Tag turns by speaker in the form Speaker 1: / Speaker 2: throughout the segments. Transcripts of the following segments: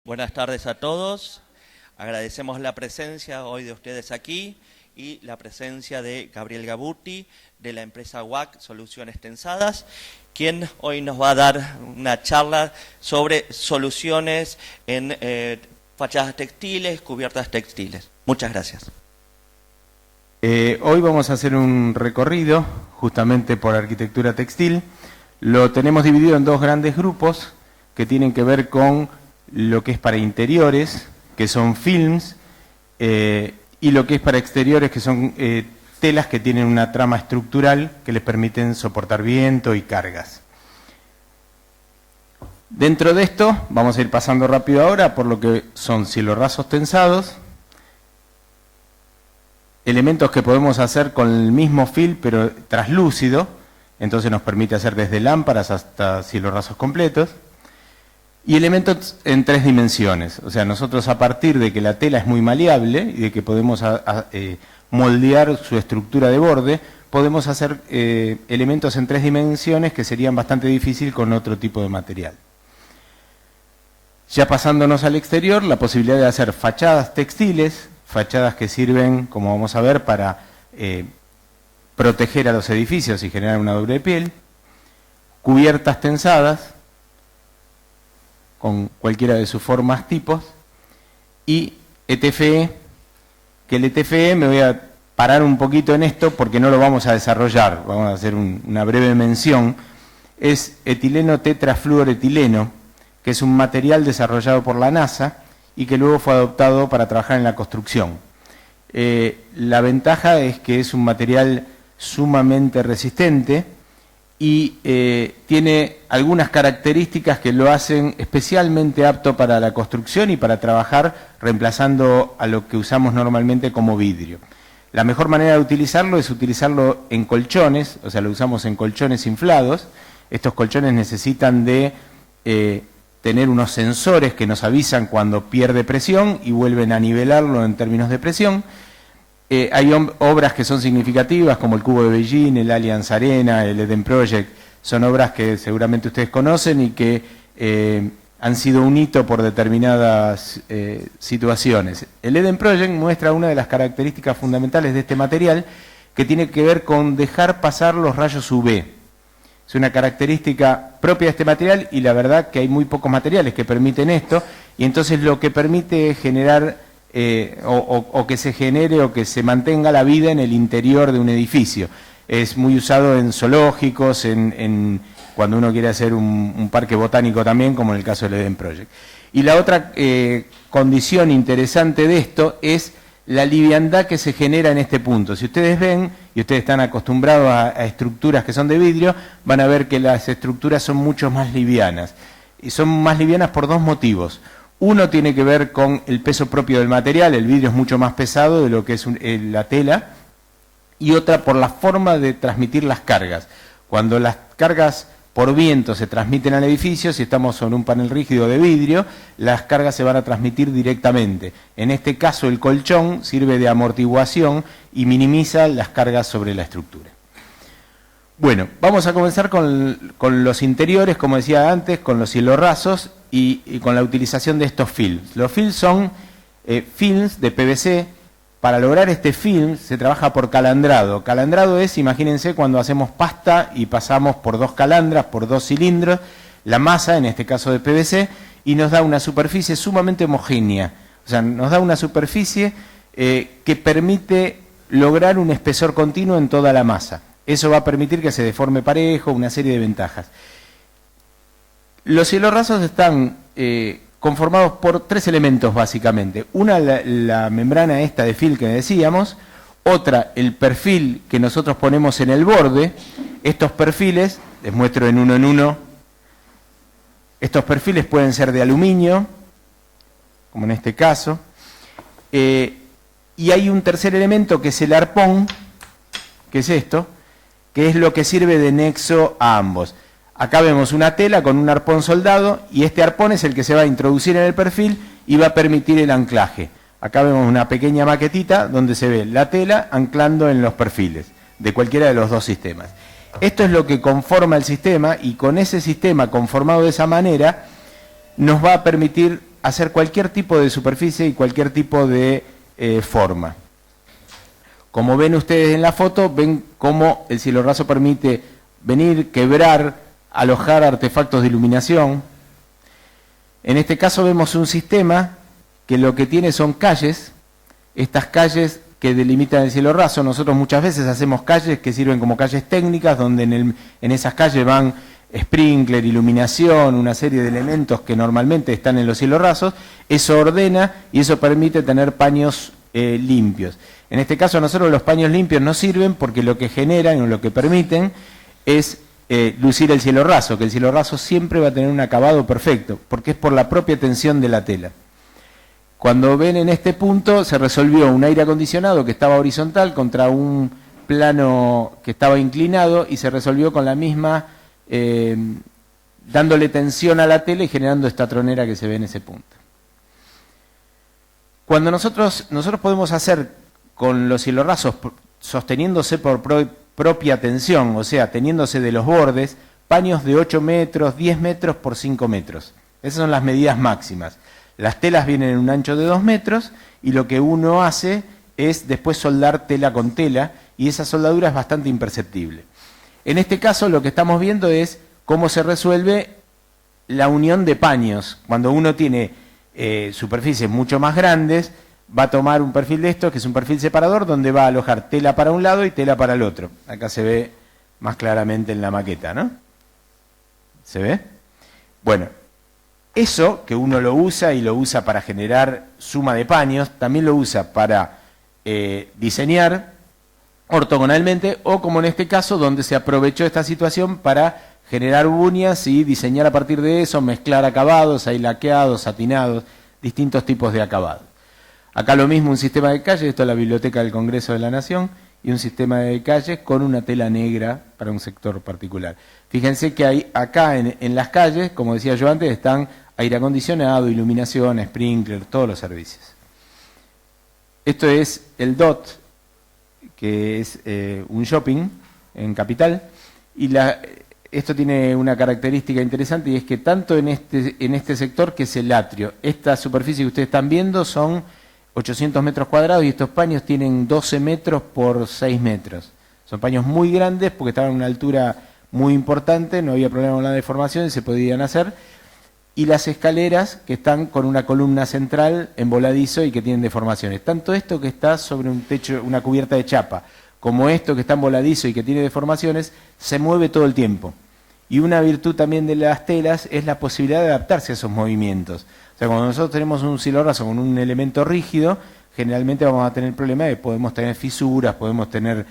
Speaker 1: Buenas tardes a todos. Agradecemos la presencia hoy de ustedes aquí y la presencia de Gabriel Gabuti de la empresa WAC Soluciones Tensadas, quien hoy nos va a dar una charla sobre soluciones en fachadas textiles, cubiertas textiles. Muchas gracias.
Speaker 2: Hoy vamos a hacer un recorrido justamente por arquitectura textil. Lo tenemos dividido en dos grandes grupos que tienen que ver con lo que es para interiores, que son films, y lo que es para exteriores, que son telas que tienen una trama estructural que les permiten soportar viento y cargas. Dentro de esto, vamos a ir pasando rápido ahora por lo que son cielorrasos tensados, elementos que podemos hacer con el mismo fil pero traslúcido, entonces nos permite hacer desde lámparas hasta cielorrasos completos. Y elementos en 3 dimensiones, o sea, nosotros a partir de que la tela es muy maleable y de que podemos moldear su estructura de borde, podemos hacer elementos en 3 dimensiones que serían bastante difíciles con otro tipo de material. Ya pasándonos al exterior, la posibilidad de hacer fachadas textiles, fachadas que sirven, como vamos a ver, para proteger a los edificios y generar una doble piel, cubiertas tensadas, con cualquiera de sus formas, tipos, y ETFE, que el ETFE me voy a parar un poquito en esto porque no lo vamos a desarrollar, vamos a hacer una breve mención, es etileno tetrafluoretileno, que es un material desarrollado por la NASA y que luego fue adoptado para trabajar en la construcción. La ventaja es que es un material sumamente resistente, y tiene algunas características que lo hacen especialmente apto para la construcción y para trabajar reemplazando a lo que usamos normalmente como vidrio. La mejor manera de utilizarlo es utilizarlo en colchones, o sea, lo usamos en colchones inflados. Estos colchones necesitan de tener unos sensores que nos avisan cuando pierde presión y vuelven a nivelarlo en términos de presión. Hay obras que son significativas, como el Cubo de Beijing, el Allianz Arena, el Eden Project. Son obras que seguramente ustedes conocen y que han sido un hito por determinadas situaciones. El Eden Project muestra una de las características fundamentales de este material, que tiene que ver con dejar pasar los rayos UV. Es una característica propia de este material y la verdad que hay muy pocos materiales que permiten esto, y entonces lo que permite es generar o que se genere o que se mantenga la vida en el interior de un edificio. Es muy usado en zoológicos, cuando uno quiere hacer un parque botánico también, como en el caso del Eden Project. Y la otra condición interesante de esto es la liviandad que se genera en este punto. Si ustedes ven, y ustedes están acostumbrados a estructuras que son de vidrio, van a ver que las estructuras son mucho más livianas. Y son más livianas por 2 motivos. Uno tiene que ver con el peso propio del material, el vidrio es mucho más pesado de lo que es la tela, y otra por la forma de transmitir las cargas. Cuando las cargas por viento se transmiten al edificio, si estamos sobre un panel rígido de vidrio, las cargas se van a transmitir directamente. En este caso el colchón sirve de amortiguación y minimiza las cargas sobre la estructura. Bueno, vamos a comenzar con los interiores, como decía antes, con los cielorrasos y con la utilización de estos films. Los films son films de PVC. Para lograr este film se trabaja por calandrado. Calandrado es, imagínense, cuando hacemos pasta y pasamos por 2 calandras, por 2 cilindros, la masa, en este caso de PVC, y nos da una superficie sumamente homogénea. O sea, nos da una superficie que permite lograr un espesor continuo en toda la masa. Eso va a permitir que se deforme parejo, una serie de ventajas. Los cielorrasos están conformados por 3 elementos básicamente. Una, la membrana esta de fil que decíamos. Otra, el perfil que nosotros ponemos en el borde. Estos perfiles, les muestro en uno. Estos perfiles pueden ser de aluminio, como en este caso. Y hay un tercer elemento que es el arpón, que es esto, que es lo que sirve de nexo a ambos. Acá vemos una tela con un arpón soldado y este arpón es el que se va a introducir en el perfil y va a permitir el anclaje. Acá vemos una pequeña maquetita donde se ve la tela anclando en los perfiles de cualquiera de los 2 sistemas. Esto es lo que conforma el sistema y con ese sistema conformado de esa manera nos va a permitir hacer cualquier tipo de superficie y cualquier tipo de forma. Como ven ustedes en la foto, ven cómo el cielo raso permite venir, quebrar, alojar artefactos de iluminación. En este caso vemos un sistema que lo que tiene son calles, estas calles que delimitan el cielo raso. Nosotros muchas veces hacemos calles que sirven como calles técnicas, donde en esas calles van sprinkler, iluminación, una serie de elementos que normalmente están en los cielos rasos. Eso ordena y eso permite tener paños limpios. En este caso a nosotros los paños limpios no sirven porque lo que generan o lo que permiten es lucir el cielo raso, que el cielo raso siempre va a tener un acabado perfecto, porque es por la propia tensión de la tela. Cuando ven en este punto se resolvió un aire acondicionado que estaba horizontal contra un plano que estaba inclinado y se resolvió con la misma, dándole tensión a la tela y generando esta tronera que se ve en ese punto. Cuando nosotros podemos hacer con los cielos rasos sosteniéndose por propia tensión, o sea, teniéndose de los bordes, paños de 8 metros, 10 metros por 5 metros. Esas son las medidas máximas. Las telas vienen en un ancho de 2 metros y lo que uno hace es después soldar tela con tela y esa soldadura es bastante imperceptible. En este caso lo que estamos viendo es cómo se resuelve la unión de paños. Cuando uno tiene superficies mucho más grandes, va a tomar un perfil de esto, que es un perfil separador, donde va a alojar tela para un lado y tela para el otro. Acá se ve más claramente en la maqueta, ¿no? ¿Se ve? Bueno, eso que uno lo usa y lo usa para generar suma de paños, también lo usa para diseñar ortogonalmente o como en este caso, donde se aprovechó esta situación para generar uñas y diseñar a partir de eso, mezclar acabados, hay laqueados, satinados, distintos tipos de acabados. Acá lo mismo, un sistema de calles, esto es la Biblioteca del Congreso de la Nación, y un sistema de calles con una tela negra para un sector particular. Fíjense que hay acá en las calles, como decía yo antes, están aire acondicionado, iluminación, sprinkler, todos los servicios. Esto es el DOT, que es un shopping en Capital, y esto tiene una característica interesante y es que tanto en este sector, que es el atrio, esta superficie que ustedes están viendo son 800 metros cuadrados y estos paños tienen 12 metros por 6 metros. Son paños muy grandes porque estaban a una altura muy importante, no había problema con la deformación y se podían hacer. Y las escaleras que están con una columna central en voladizo y que tienen deformaciones. Tanto esto que está sobre un techo, una cubierta de chapa, como esto que está en voladizo y que tiene deformaciones, se mueve todo el tiempo. Y una virtud también de las telas es la posibilidad de adaptarse a esos movimientos. O sea, cuando nosotros tenemos un cielo raso con un elemento rígido, generalmente vamos a tener el problema de que podemos tener fisuras, podemos tener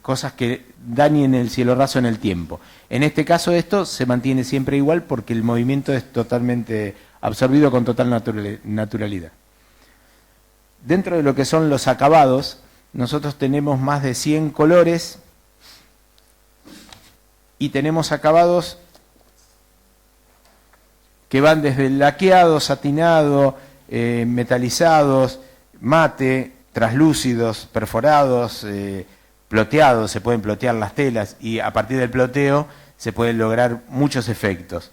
Speaker 2: cosas que dañen el cielo raso en el tiempo. En este caso esto se mantiene siempre igual porque el movimiento es totalmente absorbido con total naturalidad. Dentro de lo que son los acabados, nosotros tenemos más de 100 colores y tenemos acabados que van desde el laqueado, satinado, metalizados, mate, traslúcidos, perforados, ploteados, se pueden plotear las telas y a partir del ploteo se pueden lograr muchos efectos.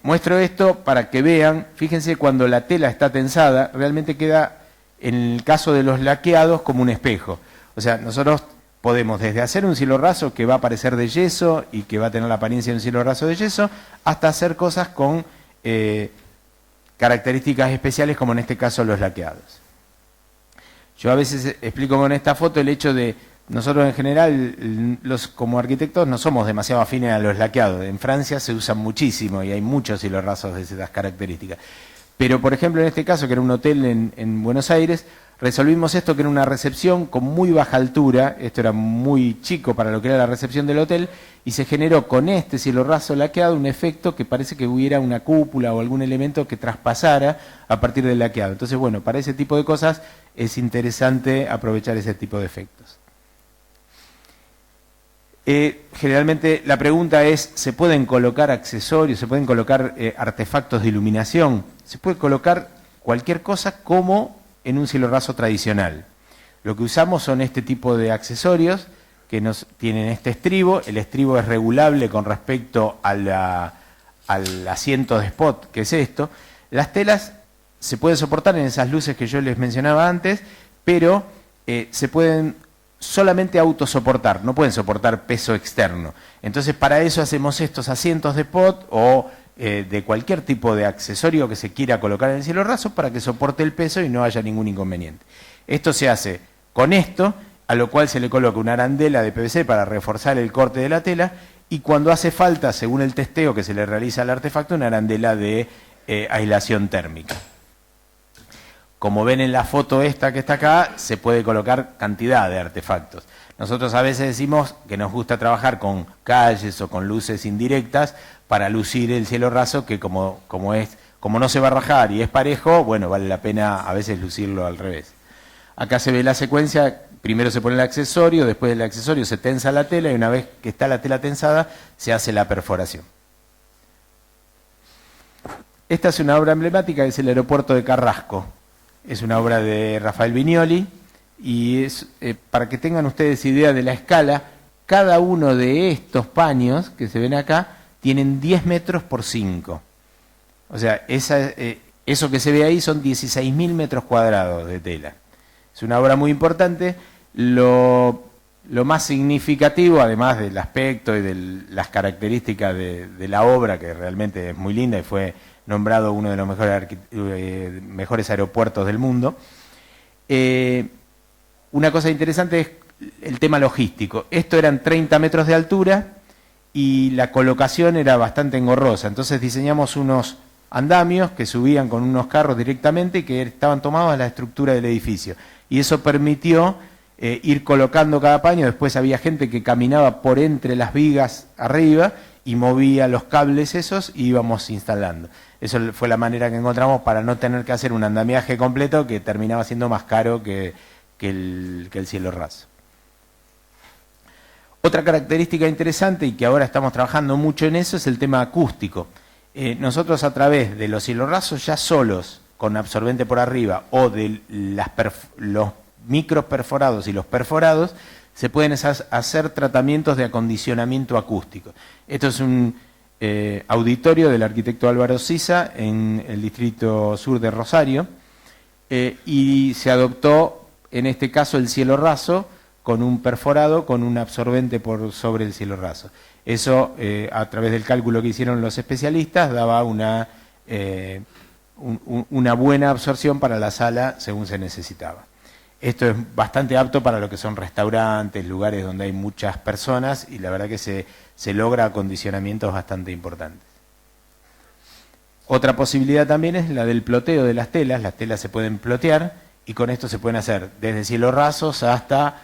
Speaker 2: Muestro esto para que vean, fíjense cuando la tela está tensada, realmente queda, en el caso de los laqueados, como un espejo. O sea, nosotros podemos desde hacer un cielo raso que va a parecer de yeso y que va a tener la apariencia de un cielo raso de yeso, hasta hacer cosas con características especiales como en este caso los laqueados. Yo a veces explico con esta foto el hecho de, nosotros en general, como arquitectos no somos demasiado afines a los laqueados. En Francia se usan muchísimo y hay muchos cielos rasos de esas características. Pero por ejemplo en este caso, que era un hotel en Buenos Aires, resolvimos esto que era una recepción con muy baja altura, esto era muy chico para lo que era la recepción del hotel, y se generó con este cielo raso laqueado un efecto que parece que hubiera una cúpula o algún elemento que traspasara a partir del laqueado. Entonces, bueno, para ese tipo de cosas es interesante aprovechar ese tipo de efectos. Generalmente la pregunta es, ¿se pueden colocar accesorios, se pueden colocar artefactos de iluminación? Se puede colocar cualquier cosa como en un cielo raso tradicional. Lo que usamos son este tipo de accesorios que tienen este estribo. El estribo es regulable con respecto al asiento de spot, que es esto. Las telas se pueden soportar en esas luces que yo les mencionaba antes, pero se pueden solamente autosoportar, no pueden soportar peso externo. Entonces para eso hacemos estos asientos de pot o de cualquier tipo de accesorio que se quiera colocar en el cielo raso para que soporte el peso y no haya ningún inconveniente. Esto se hace con esto, a lo cual se le coloca una arandela de PVC para reforzar el corte de la tela, y cuando hace falta, según el testeo que se le realiza al artefacto, una arandela de aislación térmica. Como ven en la foto esta que está acá, se puede colocar cantidad de artefactos. Nosotros a veces decimos que nos gusta trabajar con calles o con luces indirectas para lucir el cielo raso, que como no se va a rajar y es parejo, bueno, vale la pena a veces lucirlo al revés. Acá se ve la secuencia, primero se pone el accesorio, después del accesorio se tensa la tela y una vez que está la tela tensada se hace la perforación. Esta es una obra emblemática, es el aeropuerto de Carrasco. Es una obra de Rafael Viñoli y es, para que tengan ustedes idea de la escala, cada uno de estos paños que se ven acá tienen 10 metros por 5. O sea, eso que se ve ahí son 16.000 metros cuadrados de tela. Es una obra muy importante. Lo más significativo, además del aspecto y de las características de la obra, que realmente es muy linda y fue nombrado uno de los mejores aeropuertos del mundo, una cosa interesante es el tema logístico. Esto eran 30 metros de altura y la colocación era bastante engorrosa. Entonces diseñamos unos andamios que subían con unos carros directamente y que estaban tomados a la estructura del edificio. Y eso permitió ir colocando cada paño. Después había gente que caminaba por entre las vigas arriba y movía los cables esos y íbamos instalando. Eso fue la manera que encontramos para no tener que hacer un andamiaje completo que terminaba siendo más caro que el cielo raso. Otra característica interesante y que ahora estamos trabajando mucho en eso es el tema acústico. Nosotros a través de los cielos rasos ya solos, con absorbente por arriba, o de los micros perforados y los perforados, se pueden hacer tratamientos de acondicionamiento acústico. Esto es un auditorio del arquitecto Álvaro Sisa en el distrito sur de Rosario, y se adoptó en este caso el cielo raso con un perforado con un absorbente por sobre el cielo raso. Eso, a través del cálculo que hicieron los especialistas, daba una buena absorción para la sala según se necesitaba. Esto es bastante apto para lo que son restaurantes, lugares donde hay muchas personas, y la verdad que se logra acondicionamientos bastante importantes. Otra posibilidad también es la del ploteo de las telas se pueden plotear, y con esto se pueden hacer desde cielos rasos hasta...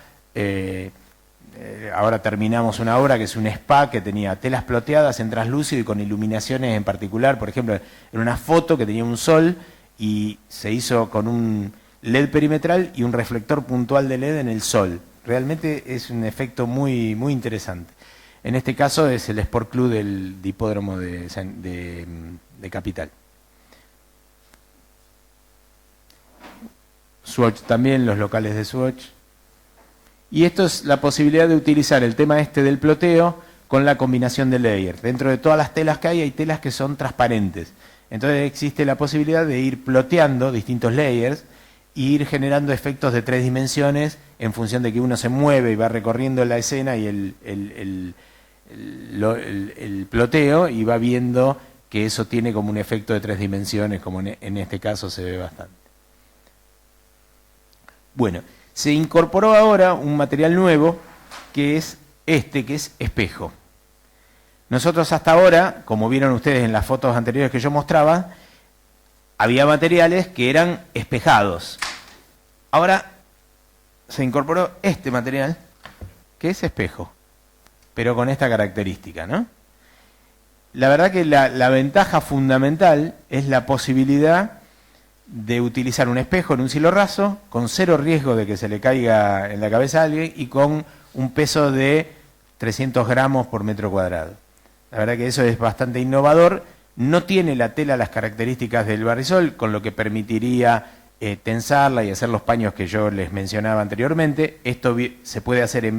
Speaker 2: ahora terminamos una obra que es un spa que tenía telas ploteadas en translúcido y con iluminaciones en particular. Por ejemplo, en una foto que tenía un sol y se hizo con un LED perimetral y un reflector puntual de LED en el sol. Realmente es un efecto muy, muy interesante. En este caso es el Sport Club del hipódromo de Capital. Swatch también, los locales de Swatch. Y esto es la posibilidad de utilizar el tema del ploteo con la combinación de layers. Dentro de todas las telas que hay telas que son transparentes. Entonces existe la posibilidad de ir ploteando distintos layers e ir generando efectos de 3 dimensiones en función de que uno se mueve y va recorriendo la escena y el ploteo, y va viendo que eso tiene como un efecto de 3 dimensiones, como en este caso se ve bastante. Bueno, se incorporó ahora un material nuevo que es que es espejo. Nosotros hasta ahora, como vieron ustedes en las fotos anteriores que yo mostraba, había materiales que eran espejados. Ahora se incorporó este material que es espejo, pero con esta característica, ¿no? La verdad que la ventaja fundamental es la posibilidad de utilizar un espejo en un cielo raso con 0 riesgo de que se le caiga en la cabeza a alguien y con un peso de 300 gramos por metro cuadrado. La verdad que eso es bastante innovador. No tiene la tela las características del Barrisol, con lo que permitiría tensarla y hacer los paños que yo les mencionaba anteriormente. Esto se puede hacer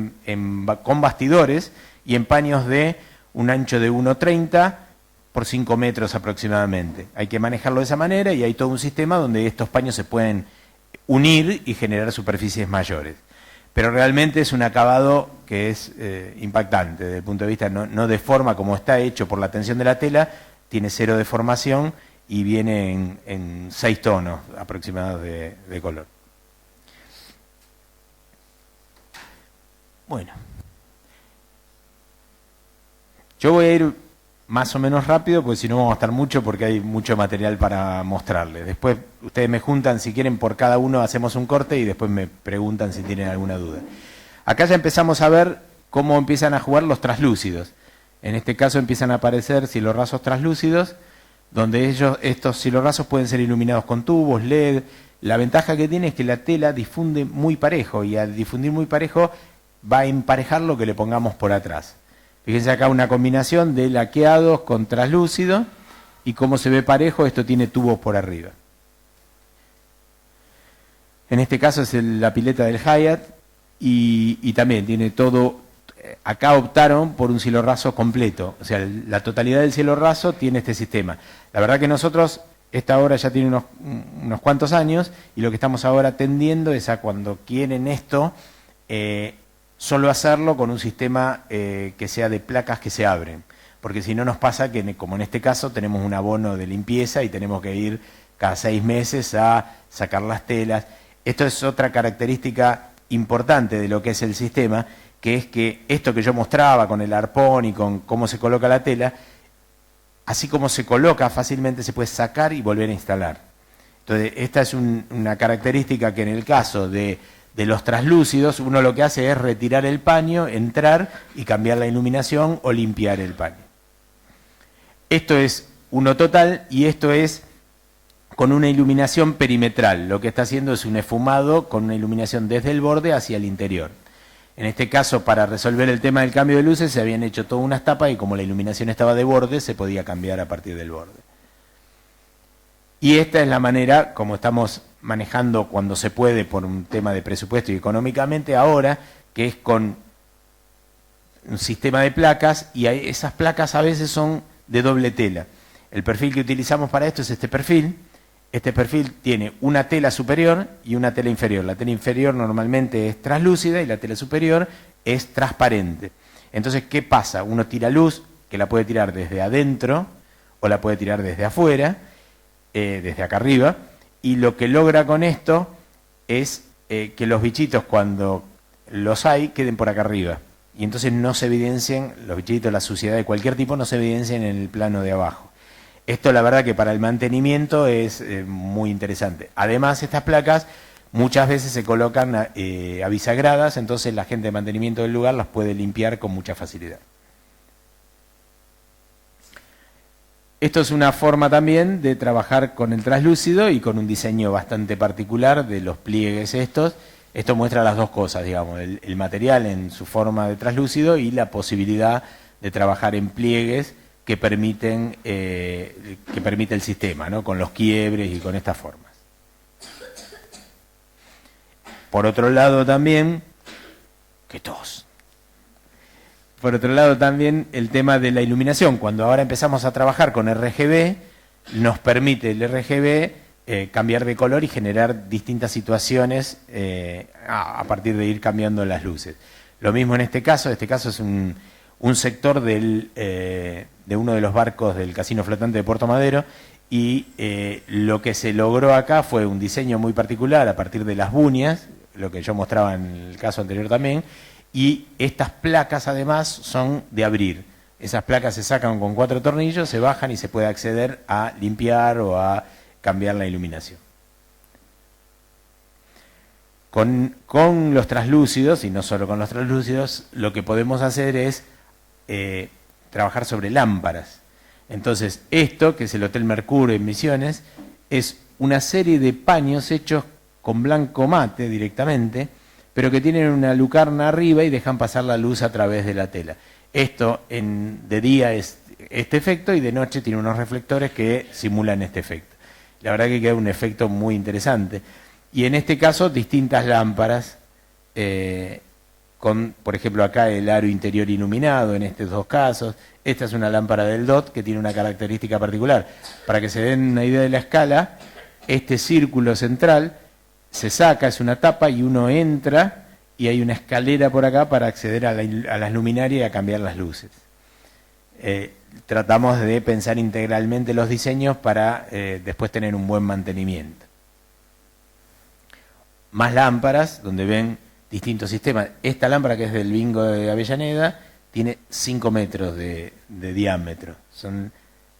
Speaker 2: con bastidores y en paños de un ancho de 1,30 por 5 metros aproximadamente. Hay que manejarlo de esa manera y hay todo un sistema donde estos paños se pueden unir y generar superficies mayores. Pero realmente es un acabado que es impactante desde el punto de vista, no deforma como está hecho por la tensión de la tela, tiene 0 deformación y viene en 6 tonos aproximados de color. Bueno, yo voy a ir más o menos rápido, porque si no vamos a estar mucho, porque hay mucho material para mostrarles. Después ustedes me juntan, si quieren, por cada uno hacemos un corte y después me preguntan si tienen alguna duda. Acá ya empezamos a ver cómo empiezan a jugar los translúcidos. En este caso empiezan a aparecer cielorrasos translúcidos, donde estos cielorrasos pueden ser iluminados con tubos, LED. La ventaja que tiene es que la tela difunde muy parejo, y al difundir muy parejo va a emparejar lo que le pongamos por atrás. Fíjense acá una combinación de laqueados con translúcido, y como se ve parejo, esto tiene tubos por arriba. En este caso es la pileta del Hyatt, y también tiene todo. Acá optaron por un cielo raso completo, o sea, la totalidad del cielo raso tiene este sistema. La verdad que nosotros, esta obra ya tiene unos cuantos años, y lo que estamos ahora tendiendo es a, cuando quieren esto, solo hacerlo con un sistema que sea de placas que se abren, porque si no nos pasa que, como en este caso, tenemos un abono de limpieza y tenemos que ir cada 6 meses a sacar las telas. Esto es otra característica importante de lo que es el sistema, que es que esto que yo mostraba con el arpón y con cómo se coloca la tela, así como se coloca fácilmente, se puede sacar y volver a instalar. Entonces, esta es una característica que en el caso de los translúcidos, uno lo que hace es retirar el paño, entrar y cambiar la iluminación o limpiar el paño. Esto es uno total, y esto es con una iluminación perimetral. Lo que está haciendo es un esfumado con una iluminación desde el borde hacia el interior. En este caso, para resolver el tema del cambio de luces, se habían hecho todas unas tapas, y como la iluminación estaba de borde, se podía cambiar a partir del borde. Y esta es la manera como estamos manejando, cuando se puede, por un tema de presupuesto y económicamente ahora, que es con un sistema de placas, y esas placas a veces son de doble tela. El perfil que utilizamos para esto es este perfil. Este perfil tiene una tela superior y una tela inferior. La tela inferior normalmente es translúcida y la tela superior es transparente. Entonces, ¿qué pasa? Uno tira luz, que la puede tirar desde adentro o la puede tirar desde afuera, desde acá arriba, y lo que logra con esto es que los bichitos, cuando los hay, queden por acá arriba. Y entonces no se evidencien, los bichitos, la suciedad de cualquier tipo, no se evidencien en el plano de abajo. Esto, la verdad, que para el mantenimiento es muy interesante. Además, estas placas muchas veces se colocan a bisagradas, entonces la gente de mantenimiento del lugar las puede limpiar con mucha facilidad. Esto es una forma también de trabajar con el translúcido y con un diseño bastante particular de los pliegues estos. Esto muestra las dos cosas, digamos, el material en su forma de translúcido y la posibilidad de trabajar en pliegues que permite el sistema, ¿no? Con los quiebres y con estas formas. Por otro lado también, Por otro lado también el tema de la iluminación. Cuando ahora empezamos a trabajar con RGB, nos permite el RGB cambiar de color y generar distintas situaciones a partir de ir cambiando las luces. Lo mismo en este caso es un sector de uno de los barcos del Casino Flotante de Puerto Madero, y lo que se logró acá fue un diseño muy particular a partir de las buñas, lo que yo mostraba en el caso anterior también, y estas placas además son de abrir. Esas placas se sacan con 4 tornillos, se bajan y se puede acceder a limpiar o a cambiar la iluminación. Con los translúcidos, y no solo con los translúcidos, lo que podemos hacer es trabajar sobre lámparas. Entonces, esto, que es el Hotel Mercurio en Misiones, es una serie de paños hechos con blanco mate directamente, pero que tienen una lucarna arriba y dejan pasar la luz a través de la tela. Esto de día es este efecto, y de noche tiene unos reflectores que simulan este efecto. La verdad que queda un efecto muy interesante. Y en este caso, distintas lámparas con, por ejemplo, acá el aro interior iluminado en estos dos casos. Esta es una lámpara del DOT que tiene una característica particular. Para que se den una idea de la escala, este círculo central se saca, es una tapa, y uno entra y hay una escalera por acá para acceder a las luminarias y a cambiar las luces. Tratamos de pensar integralmente los diseños para después tener un buen mantenimiento. Más lámparas, donde ven distintos sistemas. Esta lámpara, que es del Bingo de Avellaneda, tiene 5 metros de diámetro.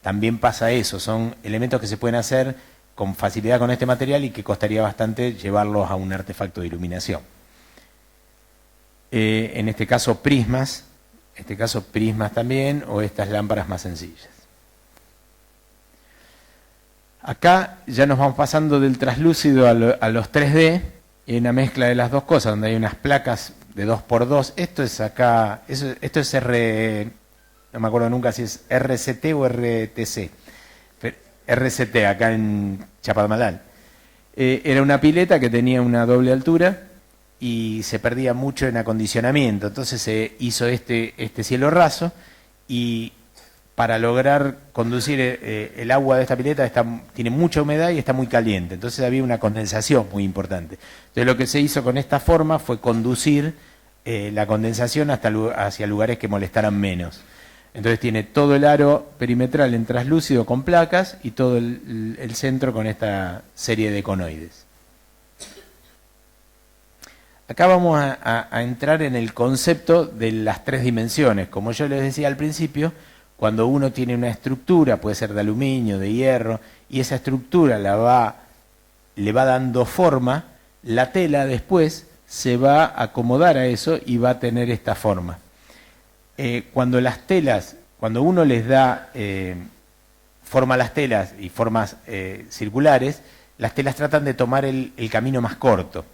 Speaker 2: También pasa eso, son elementos que se pueden hacer con facilidad con este material y que costaría bastante llevarlos a un artefacto de iluminación. En este caso prismas, también, o estas lámparas más sencillas. Acá ya nos vamos pasando del translúcido a los 3D, y una mezcla de las dos cosas, donde hay unas placas de 2x2. Esto es acá, esto es no me acuerdo nunca si es RCT o RTC. RCT, acá en Chapadmalal. Era una pileta que tenía una doble altura y se perdía mucho en acondicionamiento. Entonces se hizo este cielo raso, y para lograr conducir el agua de esta pileta tiene mucha humedad y está muy caliente. Entonces había una condensación muy importante. Entonces lo que se hizo con esta forma fue conducir la condensación hacia lugares que molestaran menos. Entonces tiene todo el aro perimetral en translúcido con placas y todo el centro con esta serie de conoides. Acá vamos a entrar en el concepto de las 3 dimensiones. Como yo les decía al principio, cuando uno tiene una estructura, puede ser de aluminio, de hierro, y esa estructura le va dando forma, la tela después se va a acomodar a eso y va a tener esta forma. Cuando uno les da forma a las telas y formas circulares, las telas tratan de tomar el camino más corto.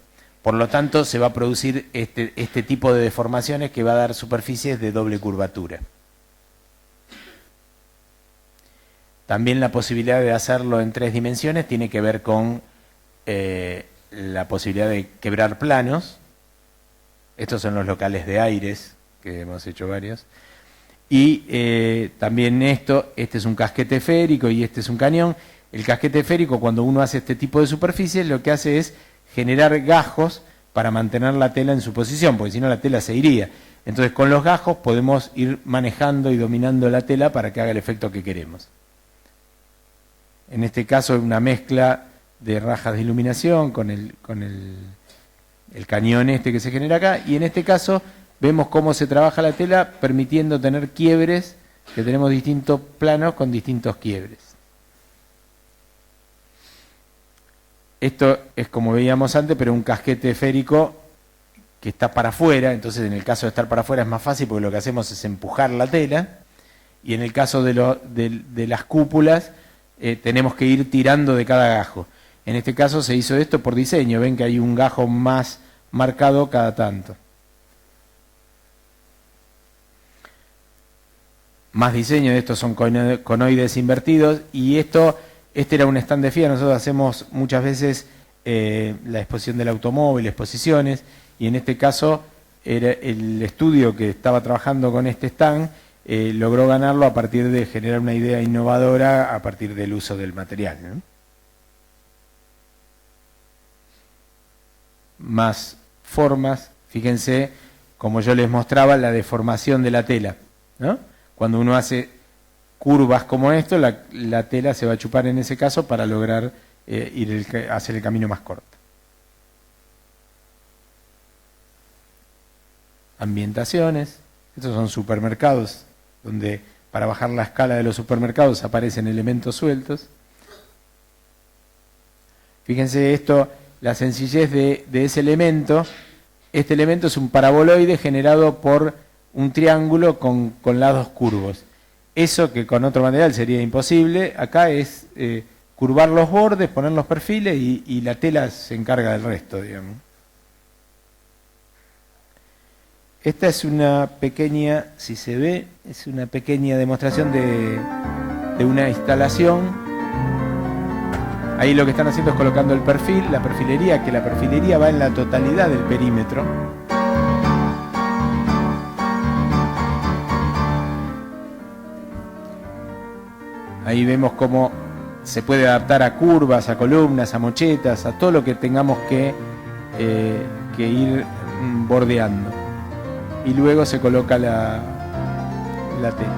Speaker 2: Por lo tanto, se va a producir este tipo de deformaciones que va a dar superficies de doble curvatura. También la posibilidad de hacerlo en 3 dimensiones tiene que ver con la posibilidad de quebrar planos. Estos son los locales de aires, que hemos hecho varios. Y también este es un casquete esférico y este es un cañón. El casquete esférico, cuando uno hace este tipo de superficies, lo que hace es generar gajos para mantener la tela en su posición, porque si no la tela se iría. Entonces con los gajos podemos ir manejando y dominando la tela para que haga el efecto que queremos. En este caso es una mezcla de rajas de iluminación con el cañón que se genera acá, y en este caso vemos cómo se trabaja la tela permitiendo tener quiebres, que tenemos distintos planos con distintos quiebres. Esto es como veíamos antes, pero un casquete esférico que está para afuera. Entonces en el caso de estar para afuera es más fácil porque lo que hacemos es empujar la tela, y en el caso de las cúpulas tenemos que ir tirando de cada gajo. En este caso se hizo esto por diseño, ven que hay un gajo más marcado cada tanto. Más diseño de estos son conoides invertidos, y este era un stand de FIA. Nosotros hacemos muchas veces la exposición del automóvil, exposiciones, y en este caso era el estudio que estaba trabajando con este stand, logró ganarlo a partir de generar una idea innovadora a partir del uso del material, ¿no? Más formas, fíjense, como yo les mostraba, la deformación de la tela, ¿no? Cuando uno hace curvas como esto, la tela se va a chupar en ese caso para lograr hacer el camino más corto. Ambientaciones, estos son supermercados, donde para bajar la escala de los supermercados aparecen elementos sueltos. Fíjense esto, la sencillez de ese elemento. Este elemento es un paraboloide generado por un triángulo con lados curvos. Eso que con otro material sería imposible, acá es curvar los bordes, poner los perfiles y la tela se encarga del resto, digamos. Esta es una pequeña, si se ve, es una pequeña demostración de una instalación. Ahí lo que están haciendo es colocando el perfil, la perfilería, que la perfilería va en la totalidad del perímetro. Ahí vemos cómo se puede adaptar a curvas, a columnas, a mochetas, a todo lo que tengamos que ir bordeando. Y luego se coloca la tela.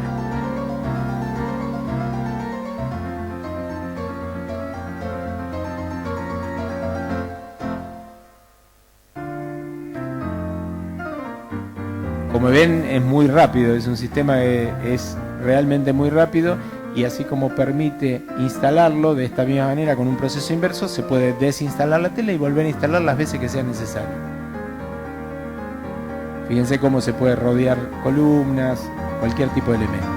Speaker 2: Como ven, es muy rápido, es un sistema que es realmente muy rápido, y así como permite instalarlo de esta misma manera con un proceso inverso, se puede desinstalar la tela y volver a instalar las veces que sea necesario. Fíjense cómo se puede rodear columnas, cualquier tipo de elemento.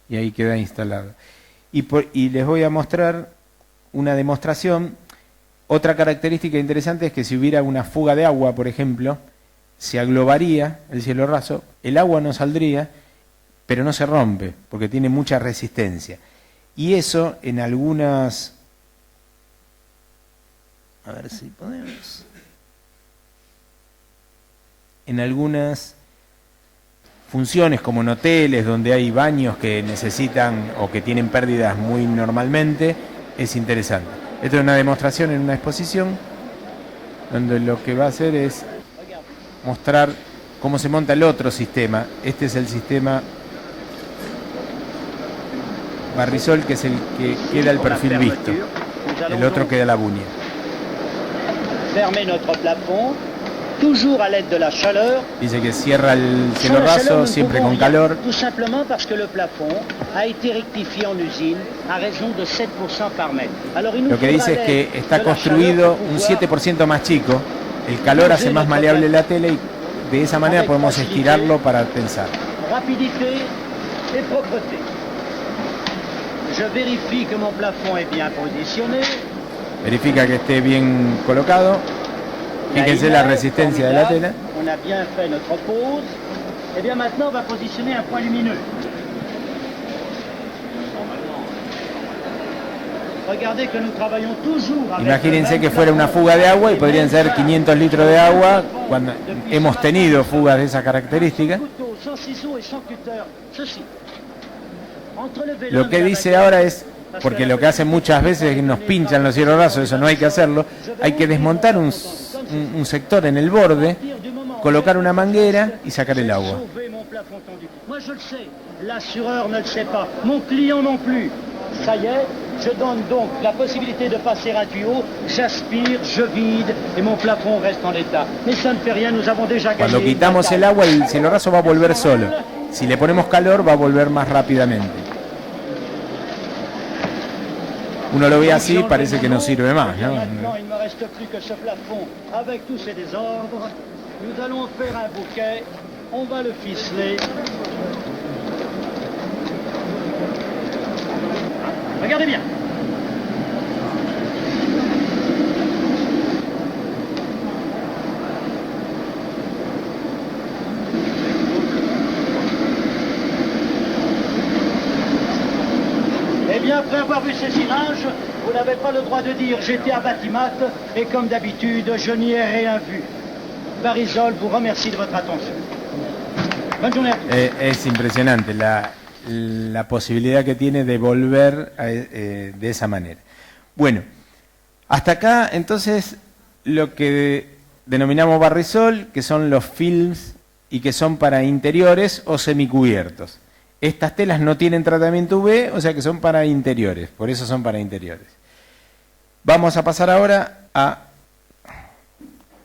Speaker 2: Y ahí queda instalado. Y les voy a mostrar una demostración. Otra característica interesante es que si hubiera una fuga de agua, por ejemplo, se aglobaría el cielo raso, el agua no saldría, pero no se rompe, porque tiene mucha resistencia. Y eso en algunas... A ver si podemos... En algunas funciones como en hoteles donde hay baños que necesitan o que tienen pérdidas muy normalmente, es interesante. Esto es una demostración en una exposición donde lo que va a hacer es mostrar cómo se monta el otro sistema. Este es el sistema Barrisol, que es el que queda el perfil visto. El otro queda la buña.
Speaker 3: Fermer notre plafond, toujours à l'aide de la chaleur.
Speaker 2: Dice que cierra el cielo raso siempre con calor.
Speaker 3: Tout simplement parce que le plafond a été rectifié en usine à raison de 7% par mètre. Alors,
Speaker 2: lo que dice es que está construido un 7% más chico. El calor hace más maleable la tela y de esa manera podemos estirarlo para tensar.
Speaker 3: Rapidité et propreté. Je vérifie que mon plafond est bien positionné.
Speaker 2: Verifica que esté bien colocado. Fíjense la resistencia de la tela.
Speaker 3: On a bien fait notre pause. Et bien maintenant on va positionner un point lumineux. Regardez que nous travaillons toujours avec.
Speaker 2: Imagínense que fuera una fuga de agua y podrían ser 500 litros de agua cuando hemos tenido fugas de esa característica. Lo que dice ahora es, porque lo que hacen muchas veces es que nos pinchan los cielos rasos, eso no hay que hacerlo, hay que desmontar un sector en el borde, colocar una manguera y sacar el agua.
Speaker 3: Moi je le sais, l'assureur ne le sait pas, mon client non plus. Ça y est, je donne donc la possibilité de passer un tuyau, j'aspire, je vide et mon plafond reste en l'état. Mais ça ne fait rien, nous avons déjà gagné.
Speaker 2: Cuando quitamos el agua, el cielo raso va a volver solo. Si le ponemos calor, va a volver más rápidamente. Uno lo ve así, parece que no sirve más, ¿no?
Speaker 3: Maintenant, il ne me reste plus que ce plafond avec tous ces désordres. Nous allons faire un bouquet, on va le ficeler. Regardez bien. Eh bien, après avoir vu ces images, vous n'avez pas le droit de dire j'étais à Batimat et comme d'habitude, je n'y ai rien vu. Barrisol vous remercie de votre attention. Bonne journée à tous.
Speaker 2: Es impresionante la posibilidad que tiene de volver de esa manera. Bueno, hasta acá entonces lo que denominamos Barrisol, que son los films y que son para interiores o semicubiertos. Estas telas no tienen tratamiento UV, o sea que son para interiores, por eso son para interiores. Vamos a pasar ahora a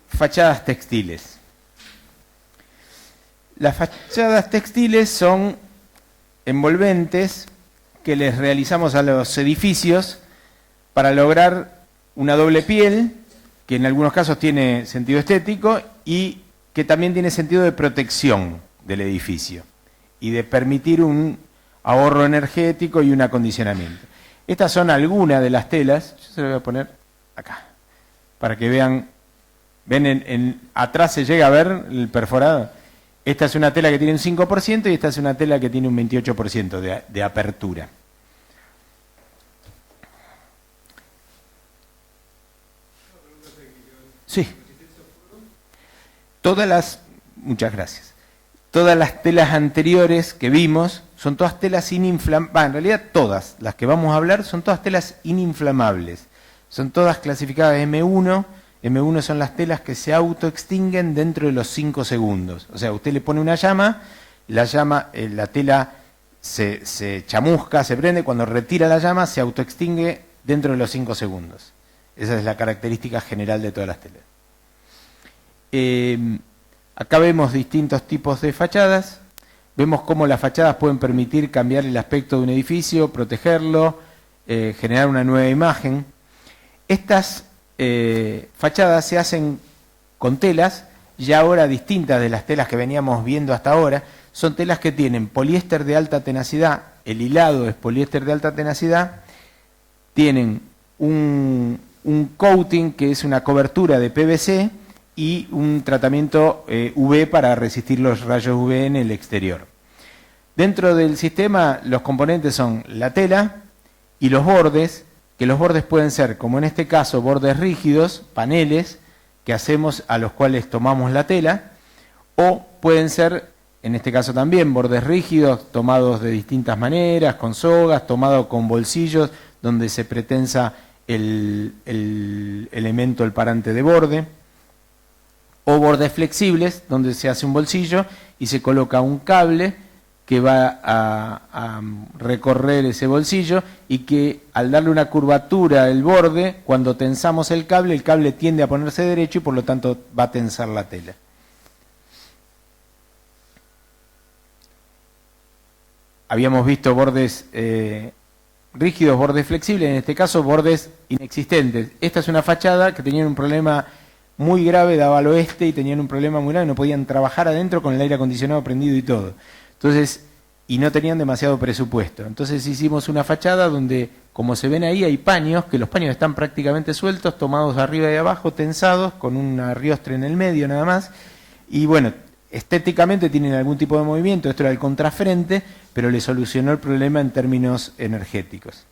Speaker 2: fachadas textiles. Las fachadas textiles son envolventes que les realizamos a los edificios para lograr una doble piel, que en algunos casos tiene sentido estético y que también tiene sentido de protección del edificio y de permitir un ahorro energético y un acondicionamiento. Estas son algunas de las telas, yo se las voy a poner acá, para que vean, ven atrás se llega a ver el perforado. Esta es una tela que tiene un 5% y esta es una tela que tiene un 28% de apertura. Sí. Muchas gracias. Todas las telas anteriores que vimos son todas telas ininflamables. En realidad todas las que vamos a hablar son todas telas ininflamables. Son todas clasificadas M1. M1 son las telas que se autoextinguen dentro de los 5 segundos. O sea, usted le pone una llama, la tela se chamusca, se prende, cuando retira la llama se autoextingue dentro de los 5 segundos. Esa es la característica general de todas las telas. Acá vemos distintos tipos de fachadas. Vemos cómo las fachadas pueden permitir cambiar el aspecto de un edificio, protegerlo, generar una nueva imagen. Estas fachadas se hacen con telas, ya ahora distintas de las telas que veníamos viendo hasta ahora. Son telas que tienen poliéster de alta tenacidad, el hilado es poliéster de alta tenacidad, tienen un coating que es una cobertura de PVC y un tratamiento UV para resistir los rayos UV en el exterior. Dentro del sistema los componentes son la tela y los bordes, que los bordes pueden ser, como en este caso, bordes rígidos, paneles, que hacemos a los cuales tomamos la tela, o pueden ser, en este caso también, bordes rígidos, tomados de distintas maneras, con sogas, tomados con bolsillos, donde se pretensa el elemento, el parante de borde, o bordes flexibles, donde se hace un bolsillo y se coloca un cable que va a recorrer ese bolsillo y que al darle una curvatura al borde, cuando tensamos el cable tiende a ponerse derecho y por lo tanto va a tensar la tela. Habíamos visto bordes rígidos, bordes flexibles, en este caso bordes inexistentes. Esta es una fachada que tenía un problema muy grave, daba al oeste y tenían un problema muy grave, no podían trabajar adentro con el aire acondicionado prendido y todo. Entonces, y no tenían demasiado presupuesto. Entonces hicimos una fachada donde, como se ven ahí, hay paños, que los paños están prácticamente sueltos, tomados arriba y abajo, tensados, con una riostre en el medio nada más. Y bueno, estéticamente tienen algún tipo de movimiento, esto era el contrafrente, pero le solucionó el problema en términos energéticos.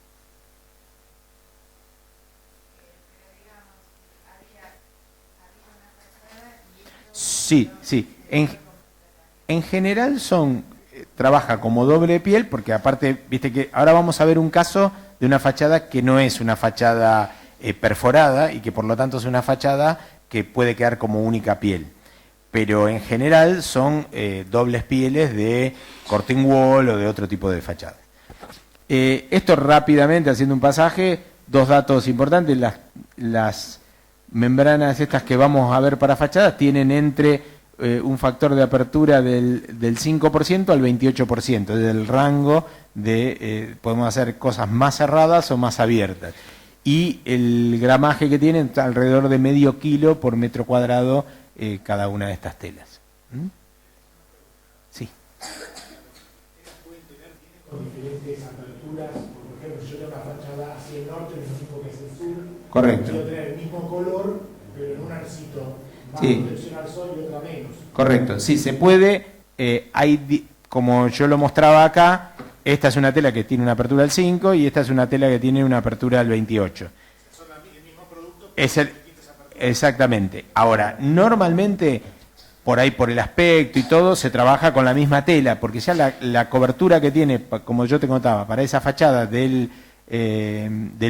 Speaker 2: Sí, sí. En general trabaja como doble piel, porque aparte, viste que ahora vamos a ver un caso de una fachada que no es una fachada perforada y que por lo tanto es una fachada que puede quedar como única piel. Pero en general son dobles pieles de curtain wall o de otro tipo de fachadas. Esto rápidamente, haciendo un pasaje, dos datos importantes. Las membranas estas que vamos a ver para fachadas tienen entre un factor de apertura del 5% al 28%, es el rango de, podemos hacer cosas más cerradas o más abiertas. Y el gramaje que tienen está alrededor de medio kilo por metro cuadrado cada una de estas telas. Sí.
Speaker 4: Con diferentes aperturas, por ejemplo, yo tengo una fachada hacia el norte, el mismo que es el sur.
Speaker 2: Correcto.
Speaker 4: Quiero tener el mismo color, pero en una necesito más protección al sol y otra menos.
Speaker 2: Correcto, sí, se puede. Como yo lo mostraba acá, esta es una tela que tiene una apertura al 5 y esta es una tela que tiene una apertura al 28.
Speaker 4: Son el mismo producto, pero distintas aperturas.
Speaker 2: Exactamente. Ahora, normalmente, por ahí por el aspecto y todo, se trabaja con la misma tela, porque ya la cobertura que tiene, como yo te contaba, para esa fachada del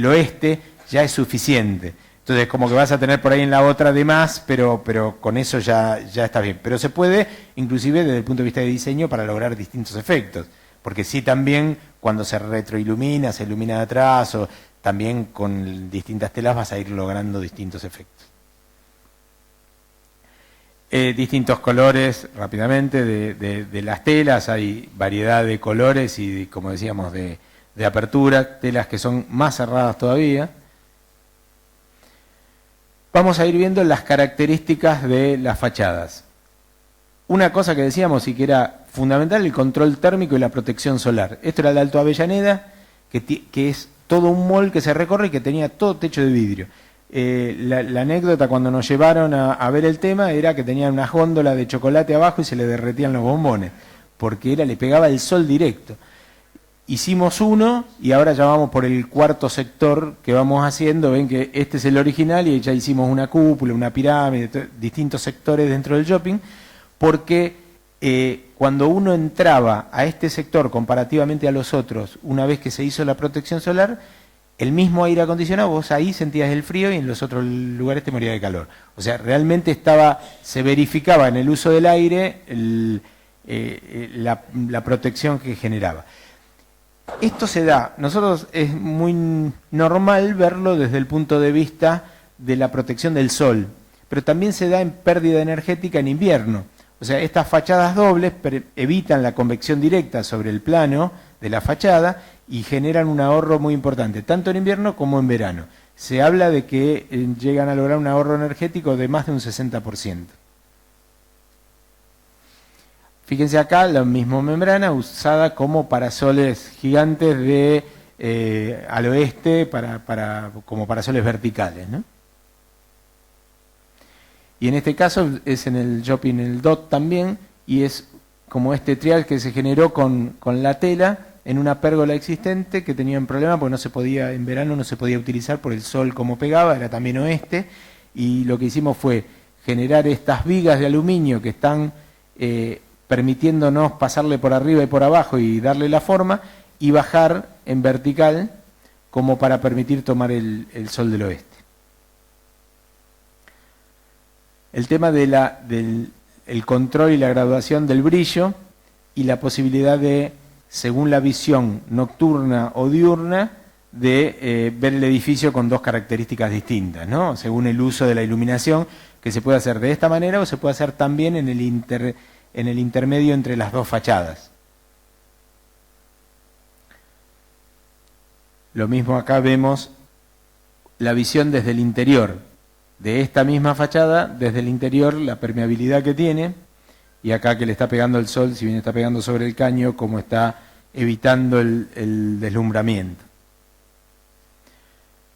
Speaker 2: oeste, ya es suficiente. Entonces, como que vas a tener por ahí en la otra de más, pero con eso ya está bien. Pero se puede, inclusive desde el punto de vista de diseño, para lograr distintos efectos. Porque sí, también cuando se retroilumina, se ilumina de atrás, o también con distintas telas vas a ir logrando distintos efectos. Distintos colores, rápidamente, de las telas. Hay variedad de colores y, como decíamos, de apertura. Telas que son más cerradas todavía. Vamos a ir viendo las características de las fachadas. Una cosa que decíamos y que era fundamental, el control térmico y la protección solar. Esto era el Alto Avellaneda, que es todo un mall que se recorre y que tenía todo techo de vidrio. La anécdota cuando nos llevaron a ver el tema era que tenían unas góndolas de chocolate abajo y se le derretían los bombones, porque le pegaba el sol directo. Hicimos uno y ahora ya vamos por el cuarto sector que vamos haciendo. Ven que este es el original y ya hicimos una cúpula, una pirámide, distintos sectores dentro del shopping, porque cuando uno entraba a este sector comparativamente a los otros, una vez que se hizo la protección solar, el mismo aire acondicionado, vos ahí sentías el frío y en los otros lugares te morías de calor. O sea, realmente se verificaba en el uso del aire la protección que generaba. Esto se da, nosotros es muy normal verlo desde el punto de vista de la protección del sol, pero también se da en pérdida energética en invierno. O sea, estas fachadas dobles evitan la convección directa sobre el plano de la fachada y generan un ahorro muy importante, tanto en invierno como en verano. Se habla de que llegan a lograr un ahorro energético de más de un 60%. Fíjense acá, la misma membrana usada como parasoles gigantes al oeste, como parasoles verticales, ¿no? Y en este caso es en el shopping el DOT también, y es como este trial que se generó con la tela en una pérgola existente que tenía un problema porque en verano no se podía utilizar por el sol como pegaba, era también oeste, y lo que hicimos fue generar estas vigas de aluminio que están permitiéndonos pasarle por arriba y por abajo y darle la forma, y bajar en vertical como para permitir tomar el sol del oeste. El tema del control y la graduación del brillo y la posibilidad de, según la visión nocturna o diurna, de ver el edificio con dos características distintas, ¿no? Según el uso de la iluminación, que se puede hacer de esta manera o se puede hacer también en el intermedio entre las dos fachadas. Lo mismo acá vemos la visión desde el interior de esta misma fachada, desde el interior la permeabilidad que tiene, y acá que le está pegando el sol, si bien está pegando sobre el caño, como está evitando el deslumbramiento.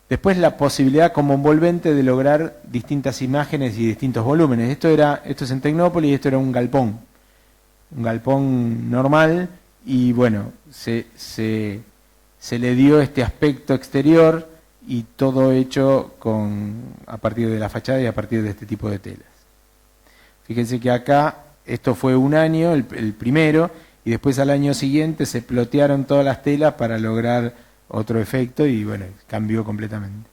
Speaker 2: Después la posibilidad como envolvente de lograr distintas imágenes y distintos volúmenes. Esto es en Tecnópolis y esto era un galpón normal, y bueno, se le dio este aspecto exterior y todo hecho a partir de la fachada y a partir de este tipo de telas. Fíjense que acá esto fue un año, el primero, y después al año siguiente se plotearon todas las telas para lograr otro efecto y bueno, cambió completamente.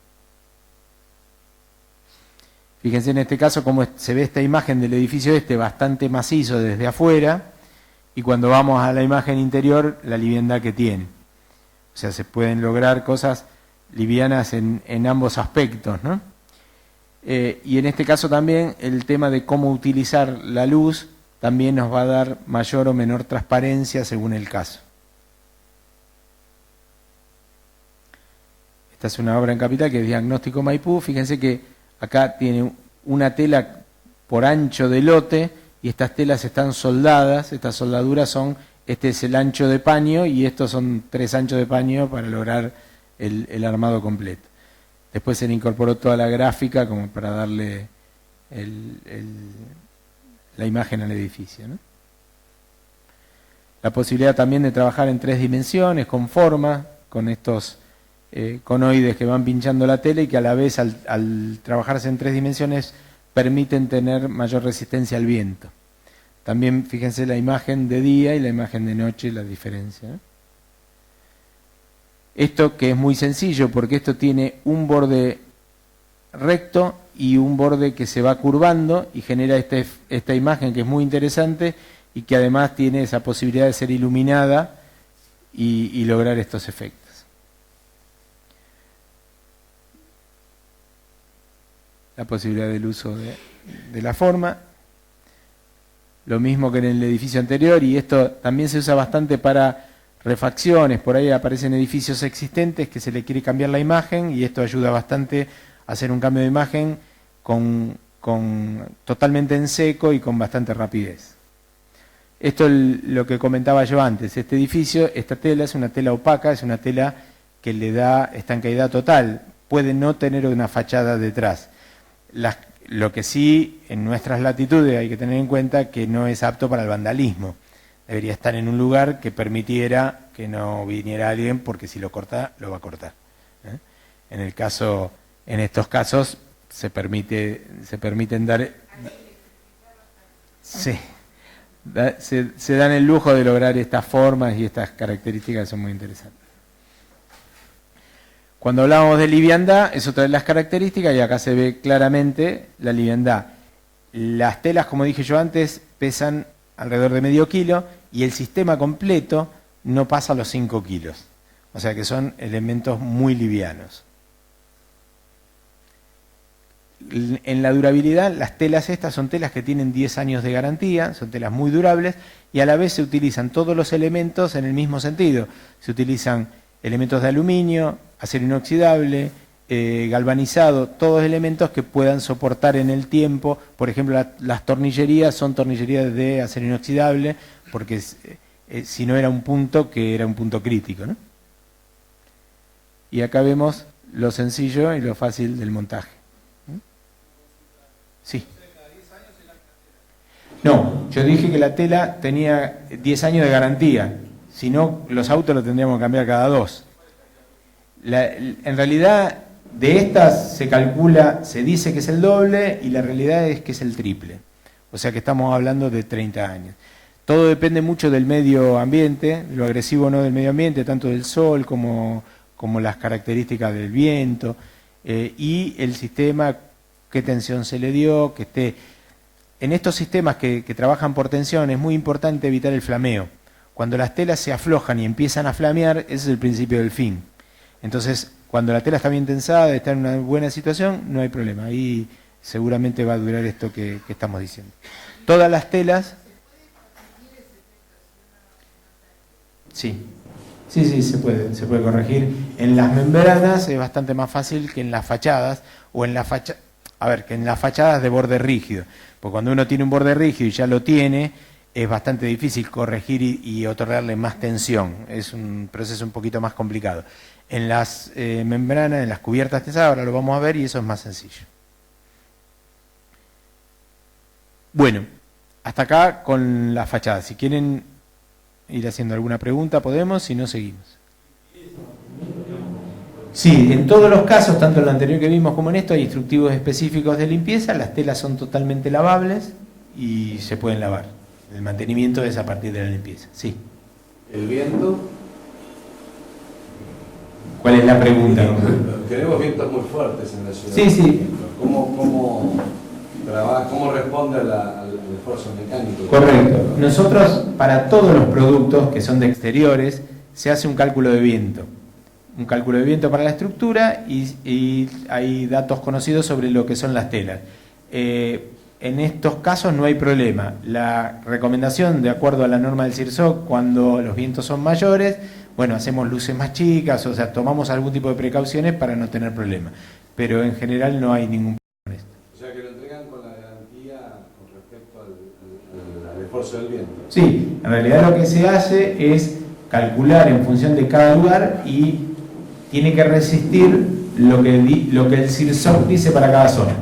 Speaker 2: Fíjense en este caso cómo se ve esta imagen del edificio bastante macizo desde afuera, y cuando vamos a la imagen interior, la liviandad que tiene. O sea, se pueden lograr cosas livianas en ambos aspectos, ¿no? Y en este caso también el tema de cómo utilizar la luz también nos va a dar mayor o menor transparencia según el caso. Esta es una obra en Capital que es Diagnóstico Maipú. Fíjense que acá tiene una tela por ancho de lote y estas telas están soldadas. Estas soldaduras este es el ancho de paño y estos son 3 anchos de paño para lograr el armado completo. Después se le incorporó toda la gráfica como para darle la imagen al edificio, ¿no? La posibilidad también de trabajar en 3 dimensiones, con forma, con estos conoides que van pinchando la tela y que a la vez al trabajarse en 3 dimensiones permiten tener mayor resistencia al viento. También fíjense la imagen de día y la imagen de noche, la diferencia, ¿no? Esto que es muy sencillo porque esto tiene un borde recto y un borde que se va curvando y genera esta imagen que es muy interesante y que además tiene esa posibilidad de ser iluminada y lograr estos efectos. La posibilidad del uso de la forma, lo mismo que en el edificio anterior, y esto también se usa bastante para refacciones. Por ahí aparecen edificios existentes que se le quiere cambiar la imagen y esto ayuda bastante a hacer un cambio de imagen totalmente en seco y con bastante rapidez. Esto es lo que comentaba yo antes. Este edificio, esta tela es una tela opaca, es una tela que le da estanqueidad total. puede no tener una fachada detrás. Lo que sí, en nuestras latitudes hay que tener en cuenta que no es apto para el vandalismo. Debería estar en un lugar que permitiera que no viniera alguien, porque si lo corta, lo va a cortar. En estos casos se permiten dar... Sí, se dan el lujo de lograr estas formas y estas características que son muy interesantes. Cuando hablamos de liviandad, es otra de las características, y acá se ve claramente la liviandad. Las telas, como dije yo antes, pesan alrededor de medio kilo, y el sistema completo no pasa los 5 kilos. O sea que son elementos muy livianos. En la durabilidad, las telas estas son telas que tienen 10 años de garantía, son telas muy durables, y a la vez se utilizan todos los elementos en el mismo sentido. Se utilizan elementos de aluminio, acero inoxidable, galvanizado, todos elementos que puedan soportar en el tiempo. Por ejemplo, las tornillerías son tornillerías de acero inoxidable, porque si no era un punto que era un punto crítico, ¿no? Y acá vemos lo sencillo y lo fácil del montaje. Sí. No, yo dije que la tela tenía 10 años de garantía, si no los autos los tendríamos que cambiar cada 2. En realidad, de estas se calcula, se dice que es el doble, y la realidad es que es el triple. O sea que estamos hablando de 30 años. Todo depende mucho del medio ambiente, lo agresivo o no del medio ambiente, tanto del sol como las características del viento, y el sistema, qué tensión se le dio, que esté... En estos sistemas que trabajan por tensión es muy importante evitar el flameo. Cuando las telas se aflojan y empiezan a flamear, ese es el principio del fin. Entonces, cuando la tela está bien tensada, está en una buena situación, no hay problema. Ahí seguramente va a durar esto que estamos diciendo. Todas las telas... Sí, se puede corregir. En las membranas es bastante más fácil que en las fachadas, o en las que en las fachadas de borde rígido. Porque cuando uno tiene un borde rígido y ya lo tiene, es bastante difícil corregir y otorgarle más tensión. Es un proceso un poquito más complicado. En las membranas, en las cubiertas tensadas, ahora lo vamos a ver, y eso es más sencillo. Bueno, hasta acá con la fachada. Si quieren ir haciendo alguna pregunta, podemos, si no, seguimos. Sí, en todos los casos, tanto en lo anterior que vimos como en esto, hay instructivos específicos de limpieza. Las telas son totalmente lavables y se pueden lavar. El mantenimiento es a partir de la limpieza. Sí.
Speaker 5: ¿El viento?
Speaker 2: ¿Cuál es la pregunta?
Speaker 5: Tenemos vientos muy fuertes en la ciudad.
Speaker 2: Sí.
Speaker 5: ¿Cómo responde al esfuerzo mecánico?
Speaker 2: Correcto. Nosotros, para todos los productos que son de exteriores, se hace un cálculo de viento. Un cálculo de viento para la estructura, y hay datos conocidos sobre lo que son las telas. En estos casos no hay problema. La recomendación, de acuerdo a la norma del CIRSOC, cuando los vientos son mayores, bueno, hacemos luces más chicas, o sea, tomamos algún tipo de precauciones para no tener problemas. Pero en general no hay ningún problema.
Speaker 5: O sea, que lo entregan con la garantía con respecto al esfuerzo del viento.
Speaker 2: Sí, en realidad lo que se hace es calcular en función de cada lugar, y tiene que resistir lo que el CIRSOC dice para cada zona.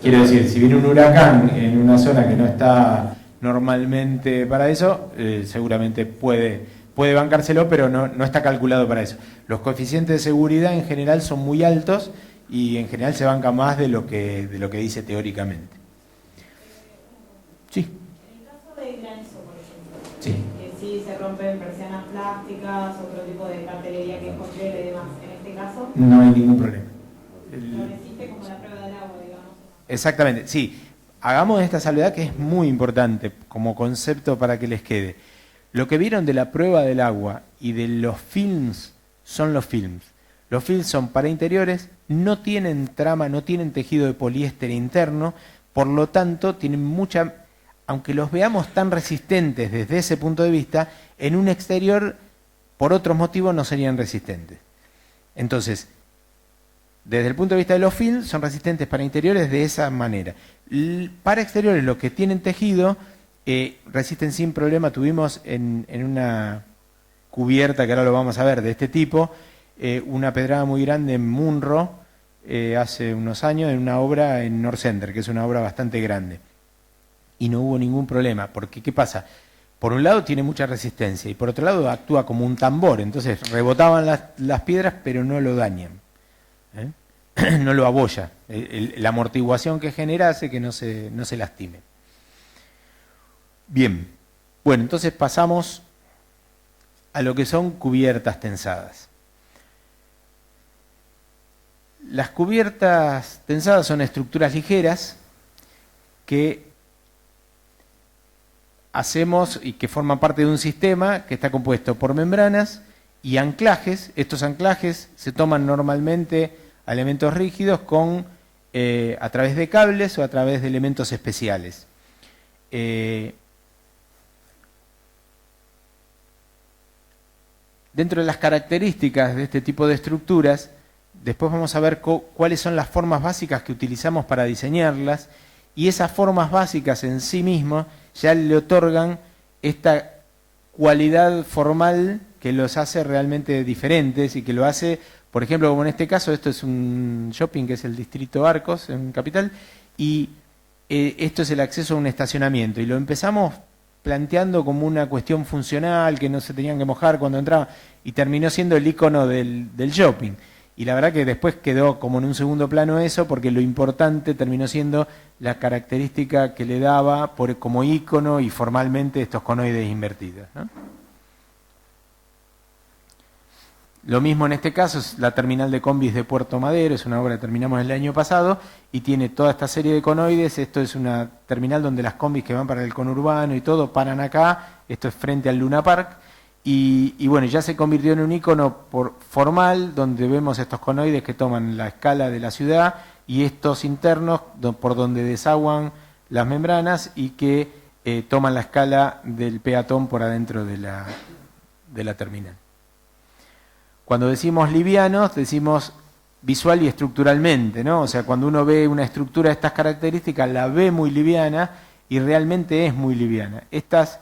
Speaker 2: Quiero decir, si viene un huracán en una zona que no está normalmente para eso, seguramente puede bancárselo, pero no está calculado para eso. Los coeficientes de seguridad en general son muy altos, y en general se banca más de lo que dice teóricamente. Sí.
Speaker 6: En el caso de granizo, por ejemplo,
Speaker 2: Sí.
Speaker 6: que sí se rompen persianas plásticas, otro tipo de cartelería que es concreta y demás, en este caso
Speaker 2: No hay ningún problema.
Speaker 6: no resiste como la prueba del agua, digamos.
Speaker 2: Exactamente, sí. Hagamos esta salvedad, que es muy importante como concepto para que les quede. Lo que vieron de la prueba del agua y de los films son los films. Los films son para interiores, no tienen trama, no tienen tejido de poliéster interno, por lo tanto tienen mucha... Aunque los veamos tan resistentes desde ese punto de vista, en un exterior, por otros motivos, no serían resistentes. Entonces, desde el punto de vista de los films, son resistentes para interiores de esa manera. Para exteriores, los que tienen tejido, resisten sin problema. Tuvimos en una cubierta, que ahora lo vamos a ver, de este tipo, una pedrada muy grande en Munro, hace unos años en una obra en North Center, que es una obra bastante grande. Y no hubo ningún problema, porque ¿qué pasa? Por un lado tiene mucha resistencia y por otro lado actúa como un tambor, entonces rebotaban las piedras pero no lo dañan, no lo abolla. La amortiguación que genera hace que no se lastime. Bien, bueno, entonces pasamos a lo que son cubiertas tensadas. Las cubiertas tensadas son estructuras ligeras que hacemos y que forman parte de un sistema que está compuesto por membranas y anclajes. Estos anclajes se toman normalmente a elementos rígidos a través de cables o a través de elementos especiales. Dentro de las características de este tipo de estructuras, después vamos a ver cuáles son las formas básicas que utilizamos para diseñarlas, y esas formas básicas en sí mismas ya le otorgan esta cualidad formal que los hace realmente diferentes y que lo hace, por ejemplo, como en este caso, esto es un shopping que es el Distrito Arcos en Capital, y esto es el acceso a un estacionamiento, y lo empezamos planteando como una cuestión funcional, que no se tenían que mojar cuando entraban, y terminó siendo el icono del shopping. Y la verdad que después quedó como en un segundo plano eso, porque lo importante terminó siendo la característica que le daba como ícono y formalmente estos conoides invertidos, ¿no? Lo mismo en este caso es la terminal de combis de Puerto Madero, es una obra que terminamos el año pasado y tiene toda esta serie de conoides. Esto es una terminal donde las combis que van para el conurbano y todo paran acá. Esto es frente al Luna Park. Y bueno, ya se convirtió en un icono formal donde vemos estos conoides que toman la escala de la ciudad y estos internos por donde desaguan las membranas y que toman la escala del peatón por adentro de la terminal. Cuando decimos livianos, decimos visual y estructuralmente, ¿no? O sea, cuando uno ve una estructura de estas características, la ve muy liviana y realmente es muy liviana. Estas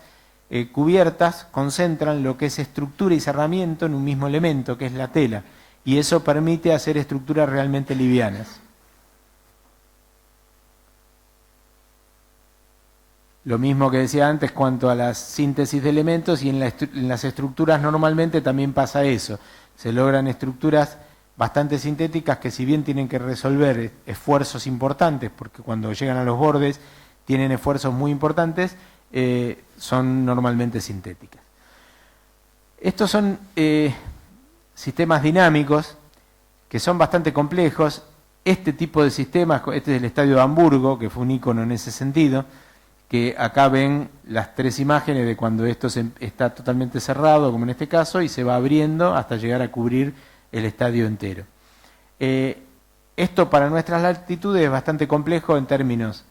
Speaker 2: cubiertas concentran lo que es estructura y cerramiento en un mismo elemento, que es la tela, y eso permite hacer estructuras realmente livianas. Lo mismo que decía antes cuanto a la síntesis de elementos, y en las estructuras normalmente también pasa eso. Se logran estructuras bastante sintéticas que, si bien tienen que resolver esfuerzos importantes, porque cuando llegan a los bordes tienen esfuerzos muy importantes, son normalmente sintéticas. Estos son sistemas dinámicos que son bastante complejos. Este tipo de sistemas, este es el Estadio de Hamburgo, que fue un ícono en ese sentido, que acá ven las tres imágenes de cuando esto está totalmente cerrado, como en este caso, y se va abriendo hasta llegar a cubrir el estadio entero. Esto para nuestras latitudes es bastante complejo en términos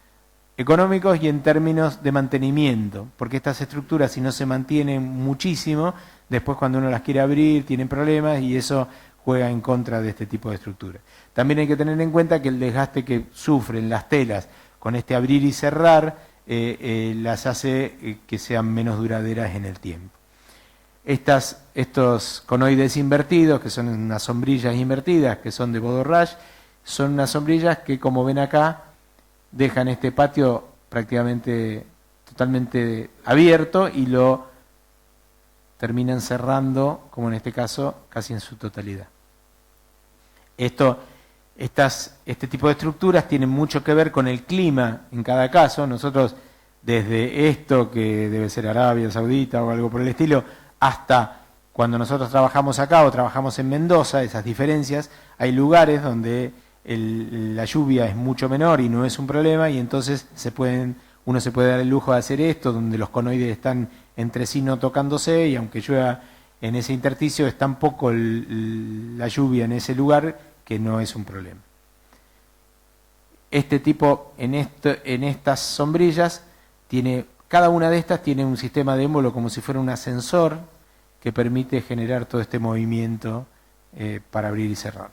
Speaker 2: económicos y en términos de mantenimiento, porque estas estructuras, si no se mantienen muchísimo, después cuando uno las quiere abrir tienen problemas y eso juega en contra de este tipo de estructuras. También hay que tener en cuenta que el desgaste que sufren las telas con este abrir y cerrar las hace que sean menos duraderas en el tiempo. Estos conoides invertidos, que son unas sombrillas invertidas, que son de Bodo-Raj, son unas sombrillas que, como ven acá, dejan este patio prácticamente totalmente abierto y lo terminan cerrando, como en este caso, casi en su totalidad. Este tipo de estructuras tienen mucho que ver con el clima en cada caso. Nosotros, desde esto, que debe ser Arabia Saudita o algo por el estilo, hasta cuando nosotros trabajamos acá o trabajamos en Mendoza, esas diferencias, hay lugares donde la lluvia es mucho menor y no es un problema, y entonces uno se puede dar el lujo de hacer esto, donde los conoides están entre sí no tocándose, y aunque llueva en ese intersticio, es tan poco la lluvia en ese lugar que no es un problema. Este tipo, en estas sombrillas, cada una de estas tiene un sistema de émbolo como si fuera un ascensor que permite generar todo este movimiento para abrir y cerrar.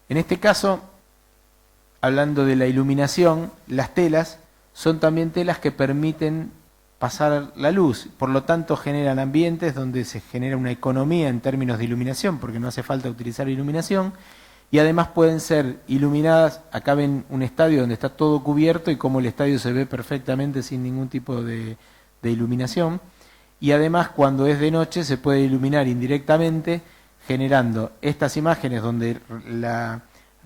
Speaker 2: En este caso, hablando de la iluminación, las telas son también telas que permiten pasar la luz. Por lo tanto, generan ambientes donde se genera una economía en términos de iluminación, porque no hace falta utilizar iluminación, y además pueden ser iluminadas. Acá ven un estadio donde está todo cubierto y como el estadio se ve perfectamente sin ningún tipo de iluminación. Y además, cuando es de noche, se puede iluminar indirectamente, generando estas imágenes donde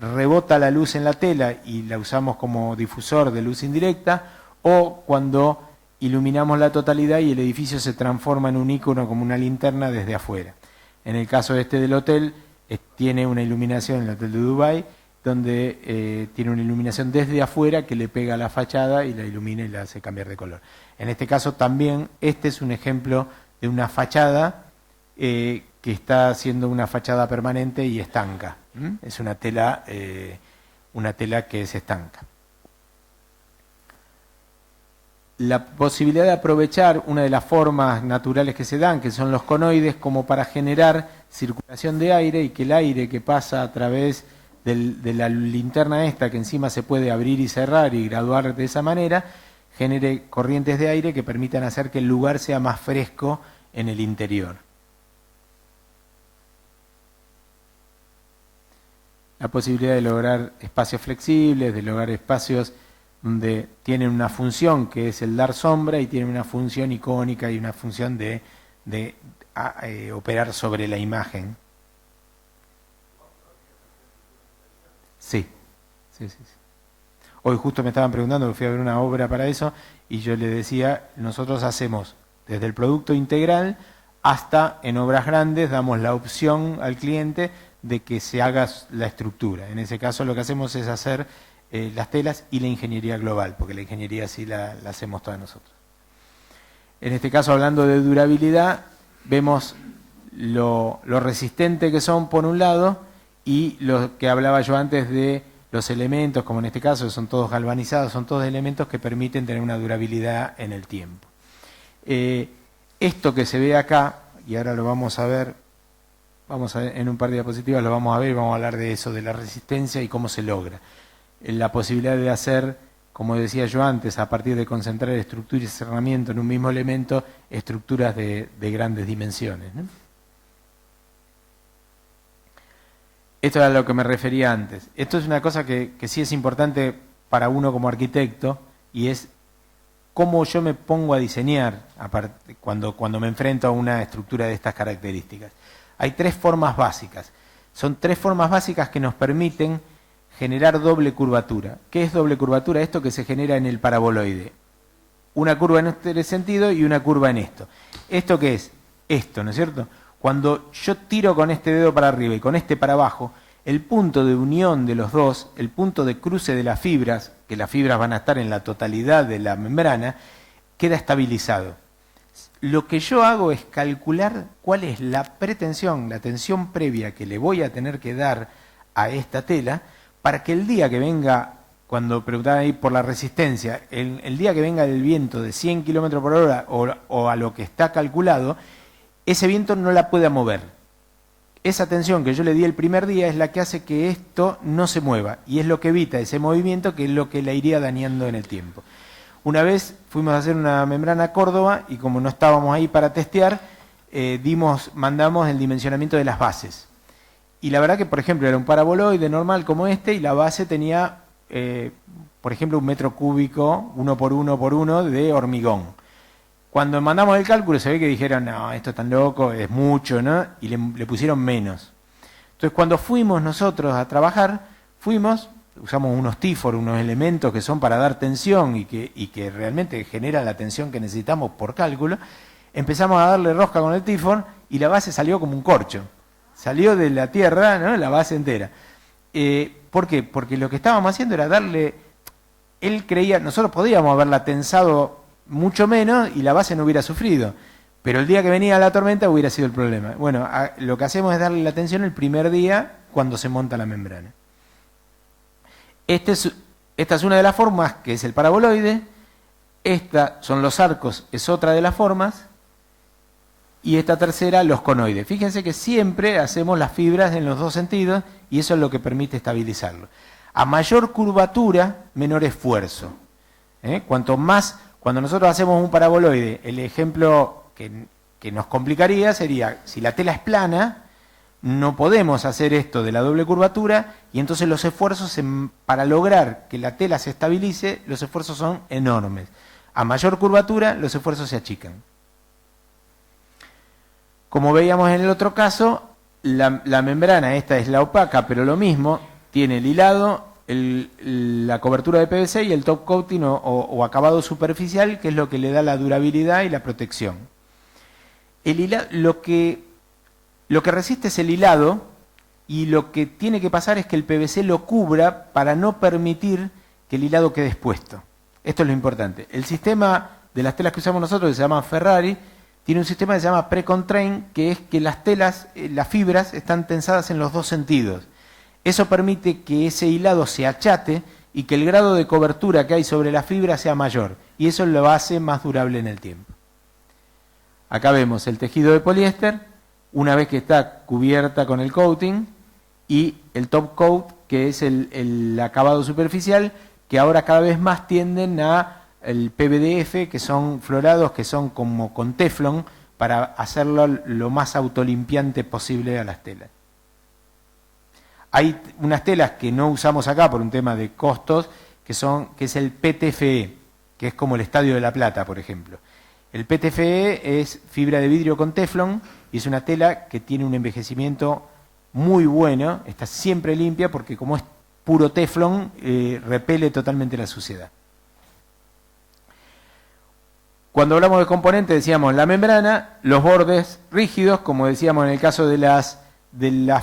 Speaker 2: rebota la luz en la tela y la usamos como difusor de luz indirecta, o cuando iluminamos la totalidad y el edificio se transforma en un icono como una linterna desde afuera. En el caso del hotel, tiene una iluminación, el hotel de Dubái, donde tiene una iluminación desde afuera que le pega a la fachada y la ilumina y la hace cambiar de color. En este caso también, este es un ejemplo de una fachada que está siendo una fachada permanente y estanca. Es una tela que se estanca. La posibilidad de aprovechar una de las formas naturales que se dan, que son los conoides, como para generar circulación de aire y que el aire que pasa a través de la linterna esta, que encima se puede abrir y cerrar y graduar de esa manera, genere corrientes de aire que permitan hacer que el lugar sea más fresco en el interior. La posibilidad de lograr espacios flexibles, de lograr espacios donde tienen una función que es el dar sombra y tienen una función icónica y una función de operar sobre la imagen. Sí. Hoy justo me estaban preguntando, que fui a ver una obra para eso, y yo le decía, nosotros hacemos desde el producto integral hasta en obras grandes, damos la opción al cliente de que se haga la estructura. En ese caso lo que hacemos es hacer las telas y la ingeniería global, porque la ingeniería sí la hacemos todas nosotros. En este caso, hablando de durabilidad, vemos lo resistente que son por un lado y lo que hablaba yo antes de los elementos, como en este caso son todos galvanizados, son todos elementos que permiten tener una durabilidad en el tiempo. Esto que se ve acá, y ahora lo vamos a ver en un par de diapositivas, lo vamos a ver y vamos a hablar de eso, de la resistencia y cómo se logra. La posibilidad de hacer, como decía yo antes, a partir de concentrar estructura y cerramiento en un mismo elemento, estructuras de grandes dimensiones, ¿no? Esto era a lo que me refería antes. Esto es una cosa que sí es importante para uno como arquitecto, y es cómo yo me pongo a diseñar cuando me enfrento a una estructura de estas características. Hay tres formas básicas. Son tres formas básicas que nos permiten generar doble curvatura. ¿Qué es doble curvatura? Esto que se genera en el paraboloide. Una curva en este sentido y una curva en esto. ¿Esto qué es? Esto, ¿no es cierto? Cuando yo tiro con este dedo para arriba y con este para abajo, el punto de unión de los dos, el punto de cruce de las fibras, que las fibras van a estar en la totalidad de la membrana, queda estabilizado. Lo que yo hago es calcular cuál es la pretensión, la tensión previa que le voy a tener que dar a esta tela, para que el día que venga, cuando preguntaban ahí por la resistencia, el día que venga el viento de 100 km por hora o a lo que está calculado, ese viento no la pueda mover. Esa tensión que yo le di el primer día es la que hace que esto no se mueva, y es lo que evita ese movimiento, que es lo que la iría dañando en el tiempo. Una vez fuimos a hacer una membrana a Córdoba y como no estábamos ahí para testear, mandamos el dimensionamiento de las bases. Y la verdad que, por ejemplo, era un paraboloide normal como este y la base tenía, por ejemplo, 1 metro cúbico, 1 por 1 por 1 de hormigón. Cuando mandamos el cálculo se ve que dijeron, no, esto es tan loco, es mucho, ¿no? Y le pusieron menos. Entonces, cuando fuimos nosotros a trabajar, usamos unos tífor, unos elementos que son para dar tensión y que realmente generan la tensión que necesitamos por cálculo. Empezamos a darle rosca con el tífor y la base salió como un corcho. Salió de la tierra, ¿no?, la base entera. ¿Por qué? Porque lo que estábamos haciendo era darle... Él creía, nosotros podíamos haberla tensado mucho menos y la base no hubiera sufrido, pero el día que venía la tormenta hubiera sido el problema. Bueno, lo que hacemos es darle la tensión el primer día cuando se monta la membrana. Esta es una de las formas, que es el paraboloide. Esta son los arcos, es otra de las formas. Y esta tercera, los conoides. Fíjense que siempre hacemos las fibras en los dos sentidos y eso es lo que permite estabilizarlo. A mayor curvatura, menor esfuerzo. Cuanto Cuando nosotros hacemos un paraboloide, el ejemplo que nos complicaría sería, si la tela es plana, no podemos hacer esto de la doble curvatura, y entonces los esfuerzos para lograr que la tela se estabilice, los esfuerzos son enormes. A mayor curvatura, los esfuerzos se achican. Como veíamos en el otro caso, la membrana, esta es la opaca, pero lo mismo, tiene el hilado, la cobertura de PVC y el top coating o acabado superficial, que es lo que le da la durabilidad y la protección. El hilado, lo que resiste es el hilado, y lo que tiene que pasar es que el PVC lo cubra para no permitir que el hilado quede expuesto. Esto es lo importante. El sistema de las telas que usamos nosotros, que se llama Ferrari, tiene un sistema que se llama pre-constraint, que es que las telas, las fibras, están tensadas en los dos sentidos. Eso permite que ese hilado se achate y que el grado de cobertura que hay sobre la fibra sea mayor, y eso lo hace más durable en el tiempo. Acá vemos el tejido de poliéster, una vez que está cubierta con el coating, y el top coat, que es el acabado superficial, que ahora cada vez más tienden a el PVDF, que son florados, que son como con teflón, para hacerlo lo más autolimpiante posible a las telas. Hay unas telas que no usamos acá por un tema de costos, que es el PTFE, que es como el Estadio de La Plata, por ejemplo. El PTFE es fibra de vidrio con teflón, y es una tela que tiene un envejecimiento muy bueno, está siempre limpia, porque como es puro teflón, repele totalmente la suciedad. Cuando hablamos de componentes, decíamos la membrana, los bordes rígidos, como decíamos en el caso de las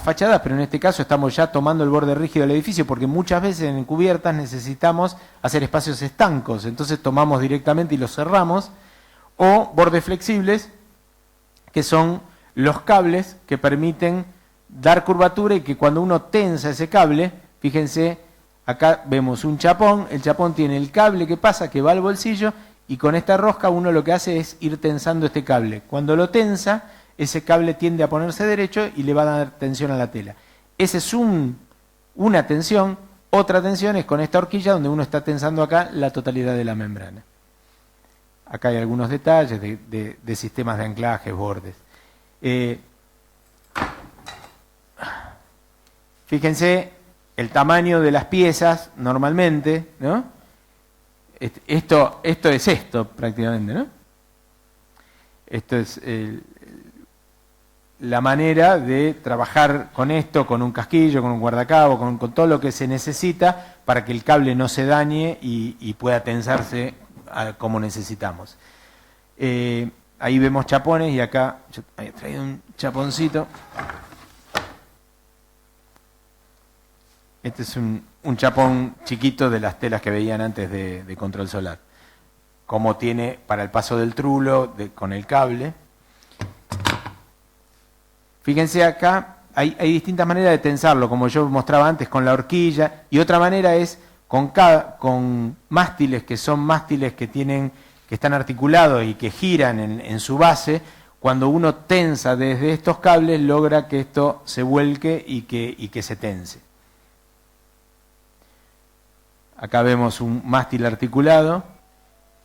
Speaker 2: fachadas, pero en este caso estamos ya tomando el borde rígido del edificio, porque muchas veces en cubiertas necesitamos hacer espacios estancos, entonces tomamos directamente y los cerramos, o bordes flexibles, que son los cables que permiten dar curvatura, y que cuando uno tensa ese cable, fíjense, acá vemos un chapón, el chapón tiene el cable que pasa, que va al bolsillo, y con esta rosca uno lo que hace es ir tensando este cable. Cuando lo tensa, ese cable tiende a ponerse derecho y le va a dar tensión a la tela. Esa es una tensión. Otra tensión es con esta horquilla, donde uno está tensando acá la totalidad de la membrana. Acá hay algunos detalles de sistemas de anclaje, bordes. Fíjense el tamaño de las piezas normalmente, ¿no? Esto es esto prácticamente, ¿no? Esto es la manera de trabajar con esto, con un casquillo, con un guardacabo, con todo lo que se necesita para que el cable no se dañe y pueda tensarse como necesitamos. Ahí vemos chapones, y acá yo he traído un chaponcito. Este es un chapón chiquito de las telas que veían antes de control solar. Como tiene para el paso del trulo con el cable. Fíjense acá, hay distintas maneras de tensarlo, como yo mostraba antes con la horquilla, y otra manera es con mástiles, que son mástiles que están articulados y que giran en su base. Cuando uno tensa desde estos cables, logra que esto se vuelque y que se tense. Acá vemos un mástil articulado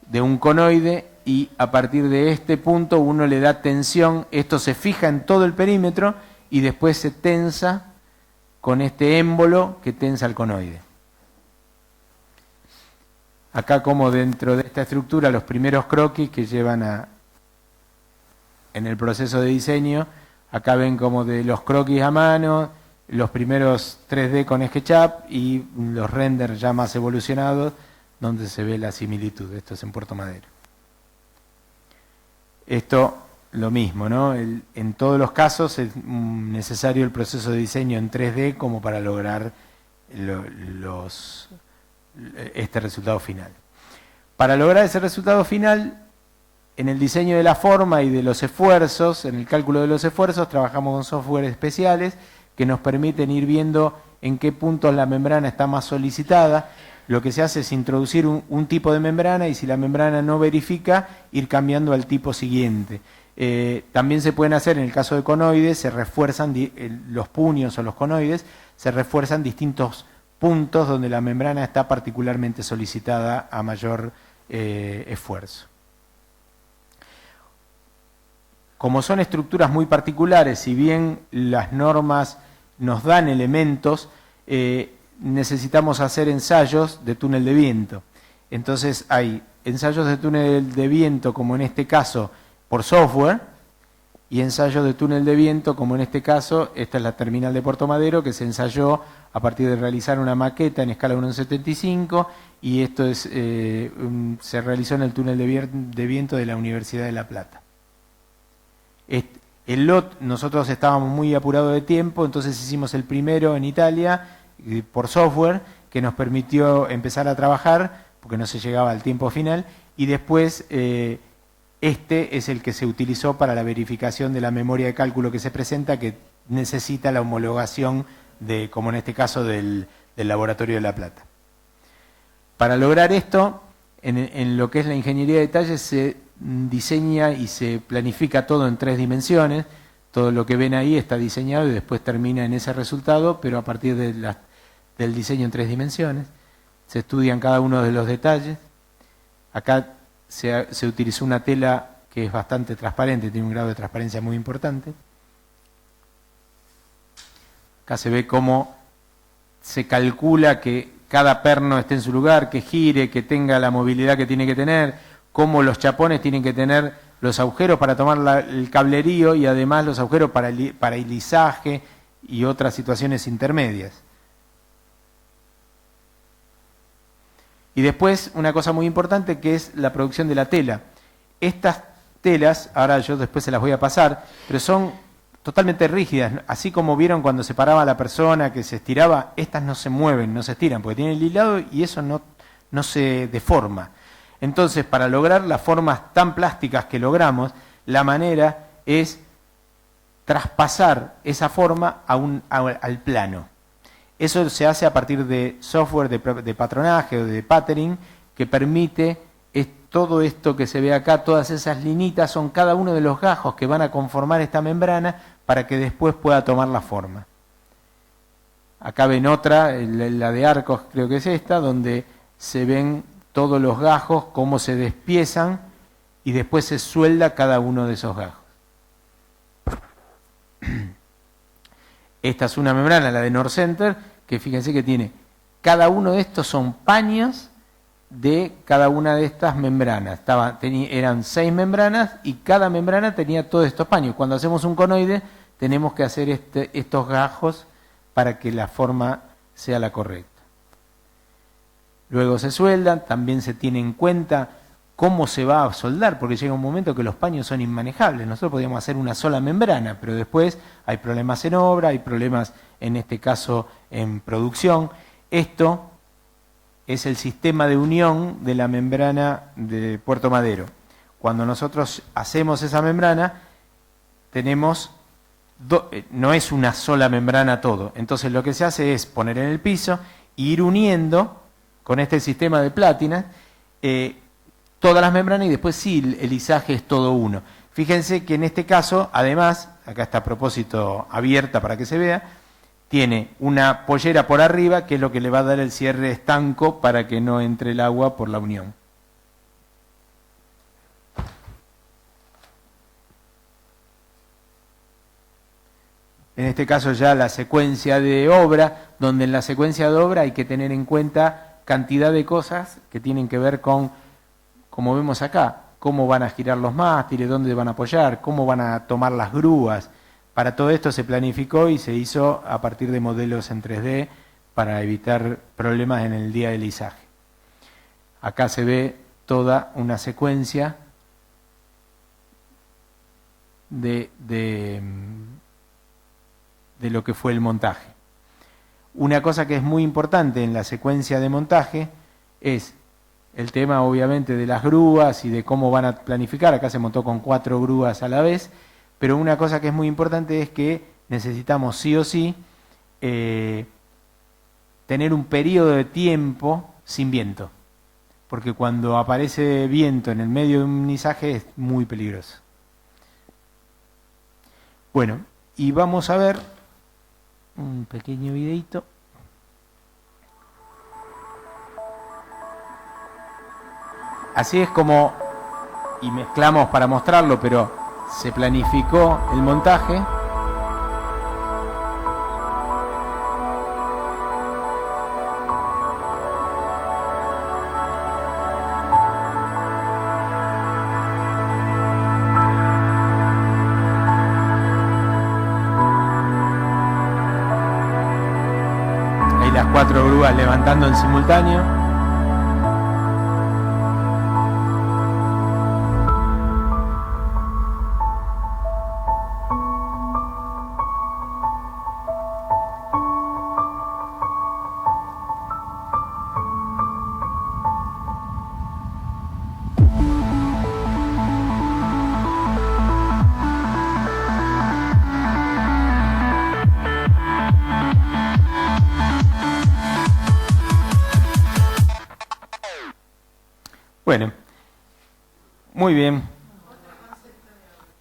Speaker 2: de un conoide, y a partir de este punto uno le da tensión, esto se fija en todo el perímetro y después se tensa con este émbolo que tensa el conoide. Acá, como dentro de esta estructura, los primeros croquis que llevan en el proceso de diseño, acá ven como de los croquis a mano, los primeros 3D con SketchUp y los renders ya más evolucionados, donde se ve la similitud. Esto es en Puerto Madero. Esto, lo mismo, ¿no? En todos los casos es necesario el proceso de diseño en 3D como para lograr este resultado final. Para lograr ese resultado final, en el diseño de la forma y de los esfuerzos, en el cálculo de los esfuerzos, trabajamos con software especiales que nos permiten ir viendo en qué puntos la membrana está más solicitada. Lo que se hace es introducir un tipo de membrana, y si la membrana no verifica, ir cambiando al tipo siguiente. También se pueden hacer, en el caso de conoides, se refuerzan los puños o los conoides, se refuerzan distintos puntos donde la membrana está particularmente solicitada a mayor esfuerzo. Como son estructuras muy particulares, si bien las normas nos dan elementos, necesitamos hacer ensayos de túnel de viento. Entonces hay ensayos de túnel de viento, como en este caso, por software, y ensayos de túnel de viento, como en este caso, esta es la terminal de Puerto Madero, que se ensayó a partir de realizar una maqueta en escala 1.75, y esto es, se realizó en el túnel de viento de la Universidad de La Plata. El LOT, nosotros estábamos muy apurados de tiempo, entonces hicimos el primero en Italia, por software, que nos permitió empezar a trabajar, porque no se llegaba al tiempo final, y después este es el que se utilizó para la verificación de la memoria de cálculo que se presenta, que necesita la homologación, como en este caso, del Laboratorio de La Plata. Para lograr esto, en lo que es la ingeniería de detalles, se diseña y se planifica todo en 3 dimensiones. Todo lo que ven ahí está diseñado y después termina en ese resultado, pero a partir del diseño en 3 dimensiones. Se estudian cada uno de los detalles. Acá se utilizó una tela que es bastante transparente, tiene un grado de transparencia muy importante. Acá se ve cómo se calcula que cada perno esté en su lugar, que gire, que tenga la movilidad que tiene que tener, cómo los chapones tienen que tener los agujeros para tomar el cablerío y además los agujeros para el lisaje y otras situaciones intermedias. Y después una cosa muy importante que es la producción de la tela. Estas telas, ahora yo después se las voy a pasar, pero son totalmente rígidas. Así como vieron cuando se paraba la persona que se estiraba, estas no se mueven, no se estiran, porque tienen el hilado y eso no se deforma. Entonces, para lograr las formas tan plásticas que logramos, la manera es traspasar esa forma al plano. Eso se hace a partir de software de patronaje o de patterning que permite todo esto que se ve acá, todas esas linitas son cada uno de los gajos que van a conformar esta membrana para que después pueda tomar la forma. Acá ven otra, la de arcos creo que es esta, donde se ven todos los gajos, cómo se despiezan y después se suelda cada uno de esos gajos. Esta es una membrana, la de North Center, que fíjense que tiene, cada uno de estos son paños de cada una de estas membranas. Eran 6 membranas y cada membrana tenía todos estos paños. Cuando hacemos un conoide tenemos que hacer estos gajos para que la forma sea la correcta. Luego se sueldan, también se tiene en cuenta cómo se va a soldar, porque llega un momento que los paños son inmanejables. Nosotros podíamos hacer una sola membrana, pero después hay problemas en obra, hay problemas en este caso en producción. Esto es el sistema de unión de la membrana de Puerto Madero. Cuando nosotros hacemos esa membrana, tenemos no es una sola membrana todo. Entonces lo que se hace es poner en el piso e ir uniendo con este sistema de plátina todas las membranas y después sí, el lisaje es todo uno. Fíjense que en este caso, además, acá está a propósito abierta para que se vea, tiene una pollera por arriba que es lo que le va a dar el cierre estanco para que no entre el agua por la unión. En este caso ya la secuencia de obra, donde en la secuencia de obra hay que tener en cuenta cantidad de cosas que tienen que ver con, como vemos acá, cómo van a girar los mástiles, dónde van a apoyar, cómo van a tomar las grúas. Para todo esto se planificó y se hizo a partir de modelos en 3D para evitar problemas en el día del lisaje. Acá se ve toda una secuencia de lo que fue el montaje. Una cosa que es muy importante en la secuencia de montaje es el tema obviamente de las grúas y de cómo van a planificar. Acá se montó con 4 grúas a la vez, pero una cosa que es muy importante es que necesitamos sí o sí tener un periodo de tiempo sin viento, porque cuando aparece viento en el medio de un lisaje es muy peligroso. Bueno, y vamos a ver un pequeño videito. así es como, y mezclamos para mostrarlo, pero se planificó el montaje. Ahí las 4 grúas levantando en simultáneo. Bueno, muy bien.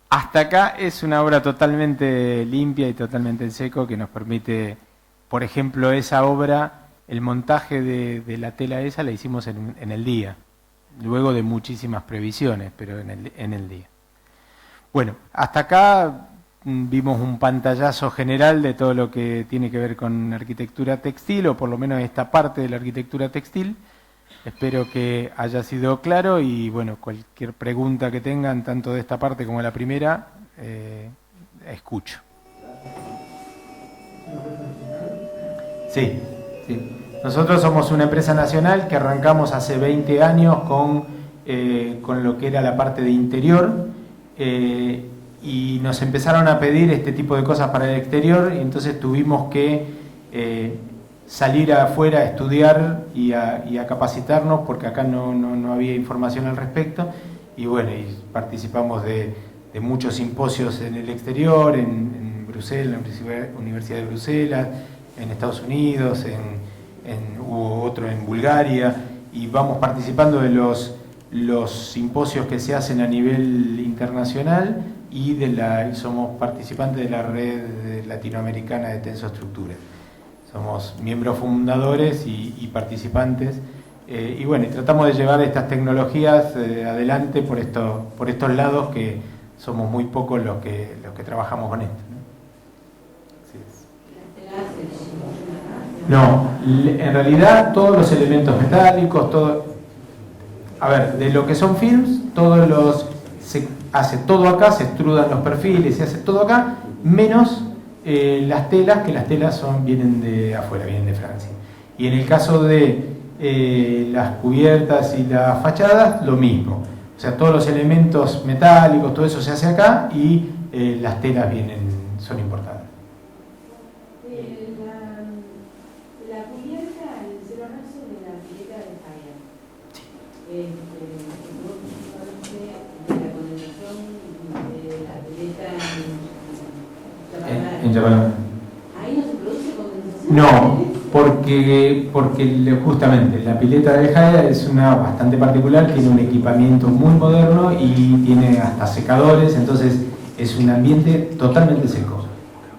Speaker 2: Hasta acá es una obra totalmente limpia y totalmente en seco que nos permite, por ejemplo, esa obra, el montaje de la tela esa la hicimos en el día, luego de muchísimas previsiones, pero en el día. Bueno, hasta acá vimos un pantallazo general de todo lo que tiene que ver con arquitectura textil, o por lo menos esta parte de la arquitectura textil. Espero que haya sido claro y bueno, cualquier pregunta que tengan, tanto de esta parte como de la primera, escucho. Sí, sí. Nosotros somos una empresa nacional que arrancamos hace 20 años con lo que era la parte de interior y nos empezaron a pedir este tipo de cosas para el exterior y entonces tuvimos que salir afuera a estudiar y a capacitarnos porque acá no había información al respecto y bueno, y participamos de muchos simposios en el exterior, en Bruselas, en la Universidad de Bruselas, en Estados Unidos, hubo otro en Bulgaria y vamos participando de los simposios que se hacen a nivel internacional y somos participantes de la red latinoamericana de tensoestructura. Somos miembros fundadores y participantes y bueno, y tratamos de llevar estas tecnologías adelante por estos lados que somos muy pocos los que trabajamos con esto, ¿no? No, en realidad todos los elementos metálicos, de lo que son films, se hace todo acá, se extrudan los perfiles, se hace todo acá, menos las telas, que las telas vienen de afuera, vienen de Francia. Y en el caso de las cubiertas y las fachadas, lo mismo. O sea, todos los elementos metálicos, todo eso se hace acá y las telas son importadas.
Speaker 7: La cubierta, el cielo raso de la pileta de Falla. Sí. De la condensación de la pileta
Speaker 2: en Yabalón.
Speaker 7: ¿Ahí no se produce condensación?
Speaker 2: No, porque justamente la pileta de Jaya es una bastante particular, tiene un equipamiento muy moderno y tiene hasta secadores, entonces es un ambiente totalmente seco.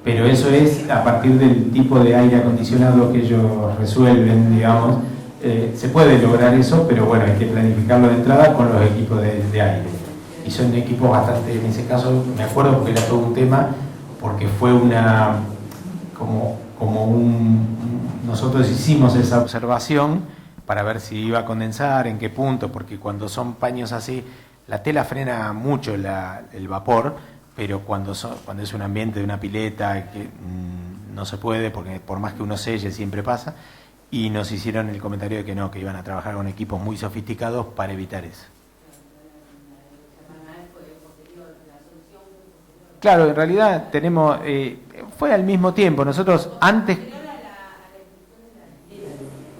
Speaker 2: Pero eso es a partir del tipo de aire acondicionado que ellos resuelven, digamos. Se puede lograr eso, pero bueno, hay que planificarlo de entrada con los equipos de aire. Y son equipos bastante, en ese caso, me acuerdo porque era todo un tema, porque fue nosotros hicimos esa observación para ver si iba a condensar, en qué punto, porque cuando son paños así, la tela frena mucho el vapor, pero cuando es un ambiente de una pileta, que no se puede, porque por más que uno selle siempre pasa, y nos hicieron el comentario de que no, que iban a trabajar con equipos muy sofisticados para evitar eso. Claro, en realidad tenemos, fue al mismo tiempo, nosotros antes...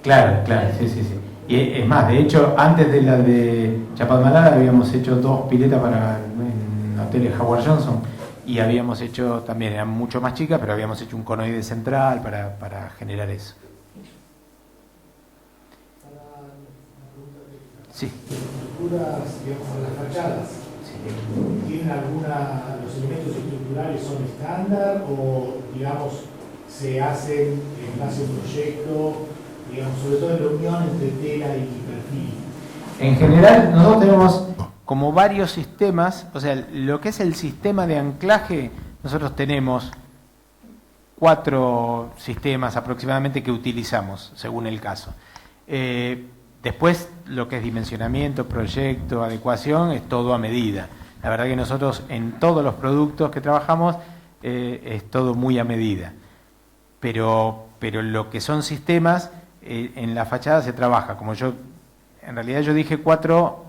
Speaker 2: Claro, sí. Y es más, de hecho, antes de la de Chapadmalal habíamos hecho 2 piletas en hoteles Howard Johnson y habíamos hecho, también eran mucho más chicas, pero habíamos hecho un conoide central para generar eso. Sí.
Speaker 4: Las estructuras, digamos, las fachadas, ¿tienen los elementos estructurales son estándar o, digamos, se hacen en base a un proyecto, digamos, sobre todo en la unión entre tela y perfil?
Speaker 2: En general, nosotros tenemos como varios sistemas, o sea, lo que es el sistema de anclaje, nosotros tenemos 4 sistemas aproximadamente que utilizamos, según el caso. Después, lo que es dimensionamiento, proyecto, adecuación, es todo a medida. La verdad que nosotros en todos los productos que trabajamos es todo muy a medida. Pero lo que son sistemas, en la fachada se trabaja. Como en realidad yo dije 4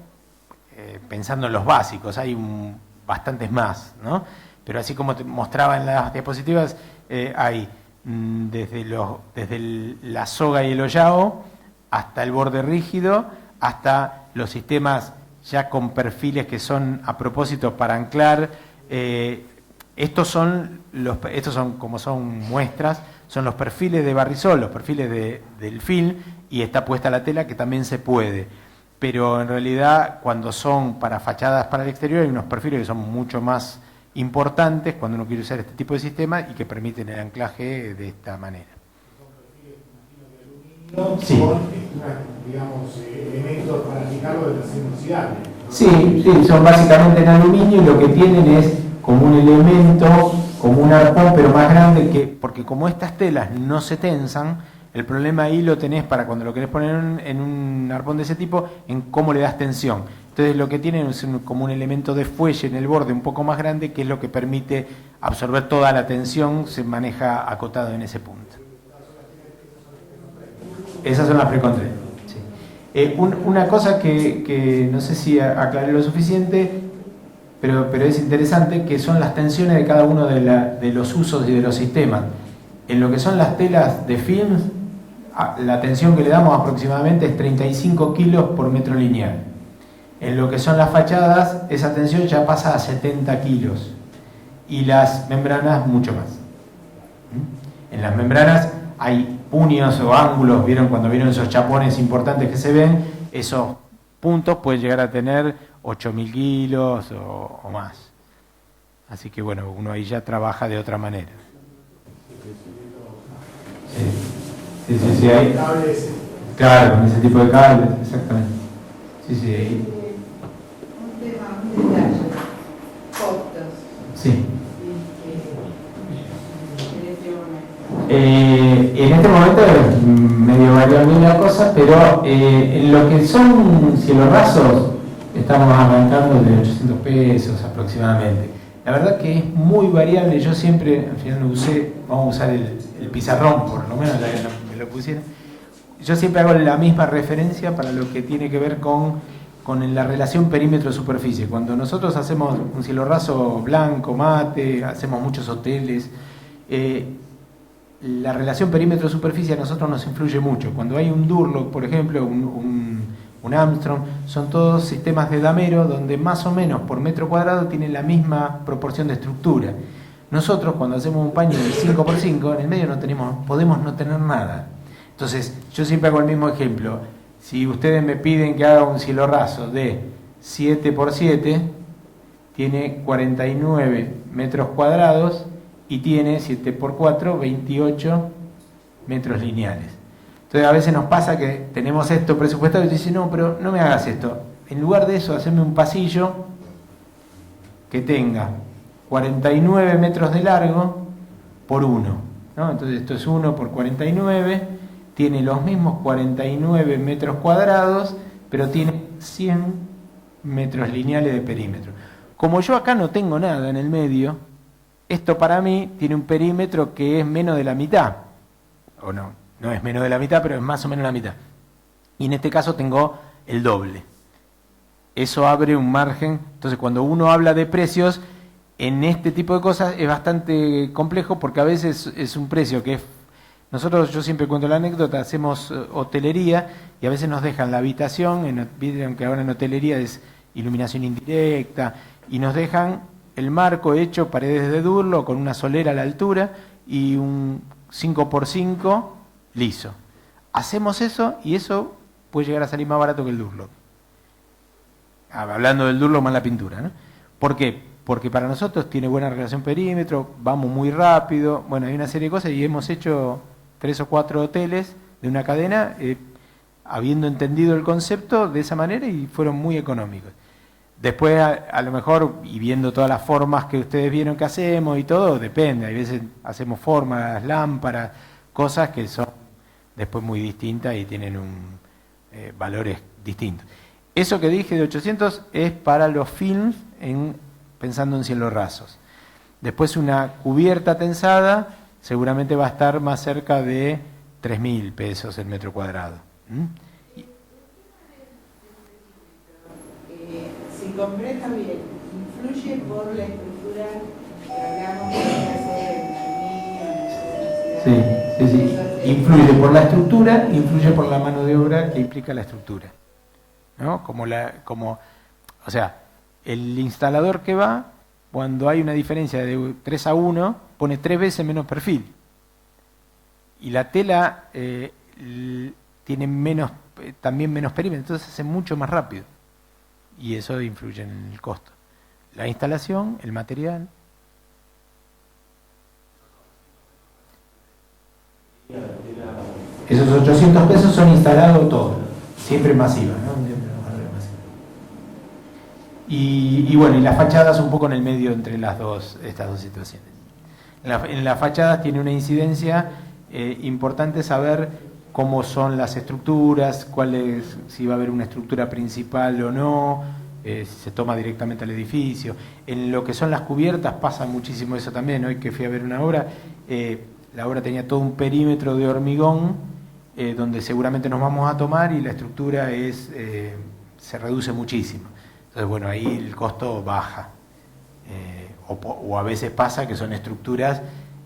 Speaker 2: pensando en los básicos, hay bastantes más, ¿no? Pero así como te mostraba en las diapositivas, hay desde la soga y el hollao, hasta el borde rígido, hasta los sistemas ya con perfiles que son a propósito para anclar. Estos son como son muestras, son los perfiles de barrizol, los perfiles del film, y está puesta la tela que también se puede. Pero en realidad, cuando son para fachadas para el exterior, hay unos perfiles que son mucho más importantes cuando uno quiere usar este tipo de sistema y que permiten el anclaje de esta manera.
Speaker 4: Sí. Con, digamos, elementos para aplicarlo de acero inoxidable.
Speaker 2: Sí, son básicamente en aluminio, y lo que tienen es como un elemento, como un arpón, pero más grande, porque como estas telas no se tensan, el problema ahí lo tenés para cuando lo querés poner en un arpón de ese tipo, en cómo le das tensión. Entonces lo que tienen es como un elemento de fuelle en el borde un poco más grande, que es lo que permite absorber toda la tensión, se maneja acotado en ese punto. Esas son las precontré. Sí. Una cosa que no sé si aclaré lo suficiente, pero es interesante, que son las tensiones de cada uno de los usos y de los sistemas. En lo que son las telas de films, la tensión que le damos aproximadamente es 35 kilos por metro lineal. En lo que son las fachadas, esa tensión ya pasa a 70 kilos. Y las membranas, mucho más. En las membranas hay puños o ángulos, ¿vieron cuando vieron esos chapones importantes que se ven? Esos puntos pueden llegar a tener 8.000 kilos o más. Así que bueno, uno ahí ya trabaja de otra manera. Sí, ahí. Claro, con ese tipo de cables, exactamente. Sí, ahí.
Speaker 7: Un tema, un detalle. Fotos.
Speaker 2: Sí.
Speaker 7: En
Speaker 2: este momento es medio variable la cosa, pero en lo que son cielos rasos, estamos arrancando de 800 pesos aproximadamente. La verdad que es muy variable. Yo siempre, al final vamos a usar el pizarrón, por lo menos me lo pusieron. Yo siempre hago la misma referencia para lo que tiene que ver con la relación perímetro-superficie. Cuando nosotros hacemos un cielo raso blanco, mate, hacemos muchos hoteles, la relación perímetro-superficie a nosotros nos influye mucho. Cuando hay un Durlock, por ejemplo, un Armstrong, son todos sistemas de damero donde más o menos por metro cuadrado tienen la misma proporción de estructura. Nosotros cuando hacemos un paño de 5x5, en el medio podemos no tener nada. Entonces, yo siempre hago el mismo ejemplo. Si ustedes me piden que haga un cielo raso de 7x7, tiene 49 metros cuadrados y tiene 7x4, 28 metros lineales. Entonces a veces nos pasa que tenemos esto presupuestado y dicen, no, pero no me hagas esto. En lugar de eso, haceme un pasillo que tenga 49 metros de largo por 1, ¿no? Entonces esto es 1 por 49, tiene los mismos 49 metros cuadrados, pero tiene 100 metros lineales de perímetro. Como yo acá no tengo nada en el medio, esto para mí tiene un perímetro que es menos de la mitad, o no es menos de la mitad, pero es más o menos la mitad. Y en este caso tengo el doble. Eso abre un margen. Entonces cuando uno habla de precios, en este tipo de cosas es bastante complejo, porque a veces es un precio que es... yo siempre cuento la anécdota, hacemos hotelería y a veces nos dejan la habitación, vieron que ahora en hotelería es iluminación indirecta, y nos dejan el marco hecho, paredes de Durlock con una solera a la altura y un 5x5 liso. Hacemos eso y eso puede llegar a salir más barato que el Durlock. Hablando del Durlock más la pintura, ¿no? ¿Por qué? Porque para nosotros tiene buena relación perímetro, vamos muy rápido, bueno, hay una serie de cosas y hemos hecho 3 o 4 hoteles de una cadena habiendo entendido el concepto de esa manera y fueron muy económicos. Después, a lo mejor, y viendo todas las formas que ustedes vieron que hacemos y todo, depende. Hay veces hacemos formas, lámparas, cosas que son después muy distintas y tienen valores distintos. Eso que dije de 800 es para los films pensando en cielos rasos. Después una cubierta tensada seguramente va a estar más cerca de 3.000 pesos el metro cuadrado.
Speaker 8: Si compré también, influye por la estructura que hablamos de la
Speaker 2: Sí. Influye por la estructura, influye por la mano de obra que implica la estructura. ¿No? O sea, el instalador que va, cuando hay una diferencia de 3:1, pone 3 veces menos perfil. Y la tela tiene también menos perímetro, entonces hace mucho más rápido. Y eso influye en el costo. La instalación, el material. Esos 800 pesos son instalados todos, siempre masiva, ¿no? Y bueno, y las fachadas un poco en el medio entre estas dos situaciones. En las fachadas tiene una incidencia importante saber cómo son las estructuras, si va a haber una estructura principal o no, si se toma directamente al edificio. En lo que son las cubiertas pasa muchísimo eso también. Hoy que fui a ver una obra, la obra tenía todo un perímetro de hormigón donde seguramente nos vamos a tomar y la estructura se reduce muchísimo. Entonces, bueno, ahí el costo baja. O a veces pasa que son estructuras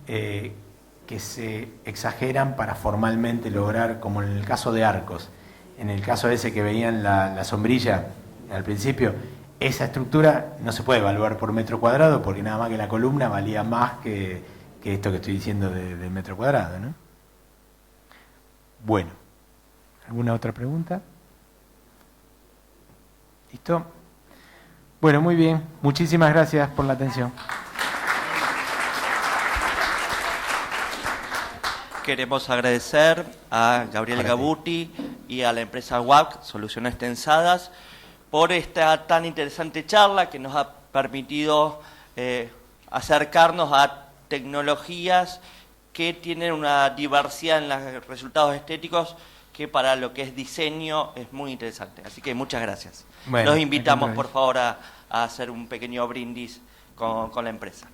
Speaker 2: que se exageran para formalmente lograr, como en el caso de Arcos. En el caso ese que veían la sombrilla al principio, esa estructura no se puede evaluar por metro cuadrado porque nada más que la columna valía más que esto que estoy diciendo de metro cuadrado, ¿no? Bueno, ¿alguna otra pregunta? ¿Listo? Bueno, muy bien. Muchísimas gracias por la atención.
Speaker 1: Queremos agradecer a Gabriel Gabuti y a la empresa WAC, Soluciones Tensadas, por esta tan interesante charla que nos ha permitido acercarnos a tecnologías que tienen una diversidad en los resultados estéticos que para lo que es diseño es muy interesante. Así que muchas gracias.
Speaker 2: Bueno,
Speaker 1: los invitamos, por favor, a hacer un pequeño brindis con la empresa.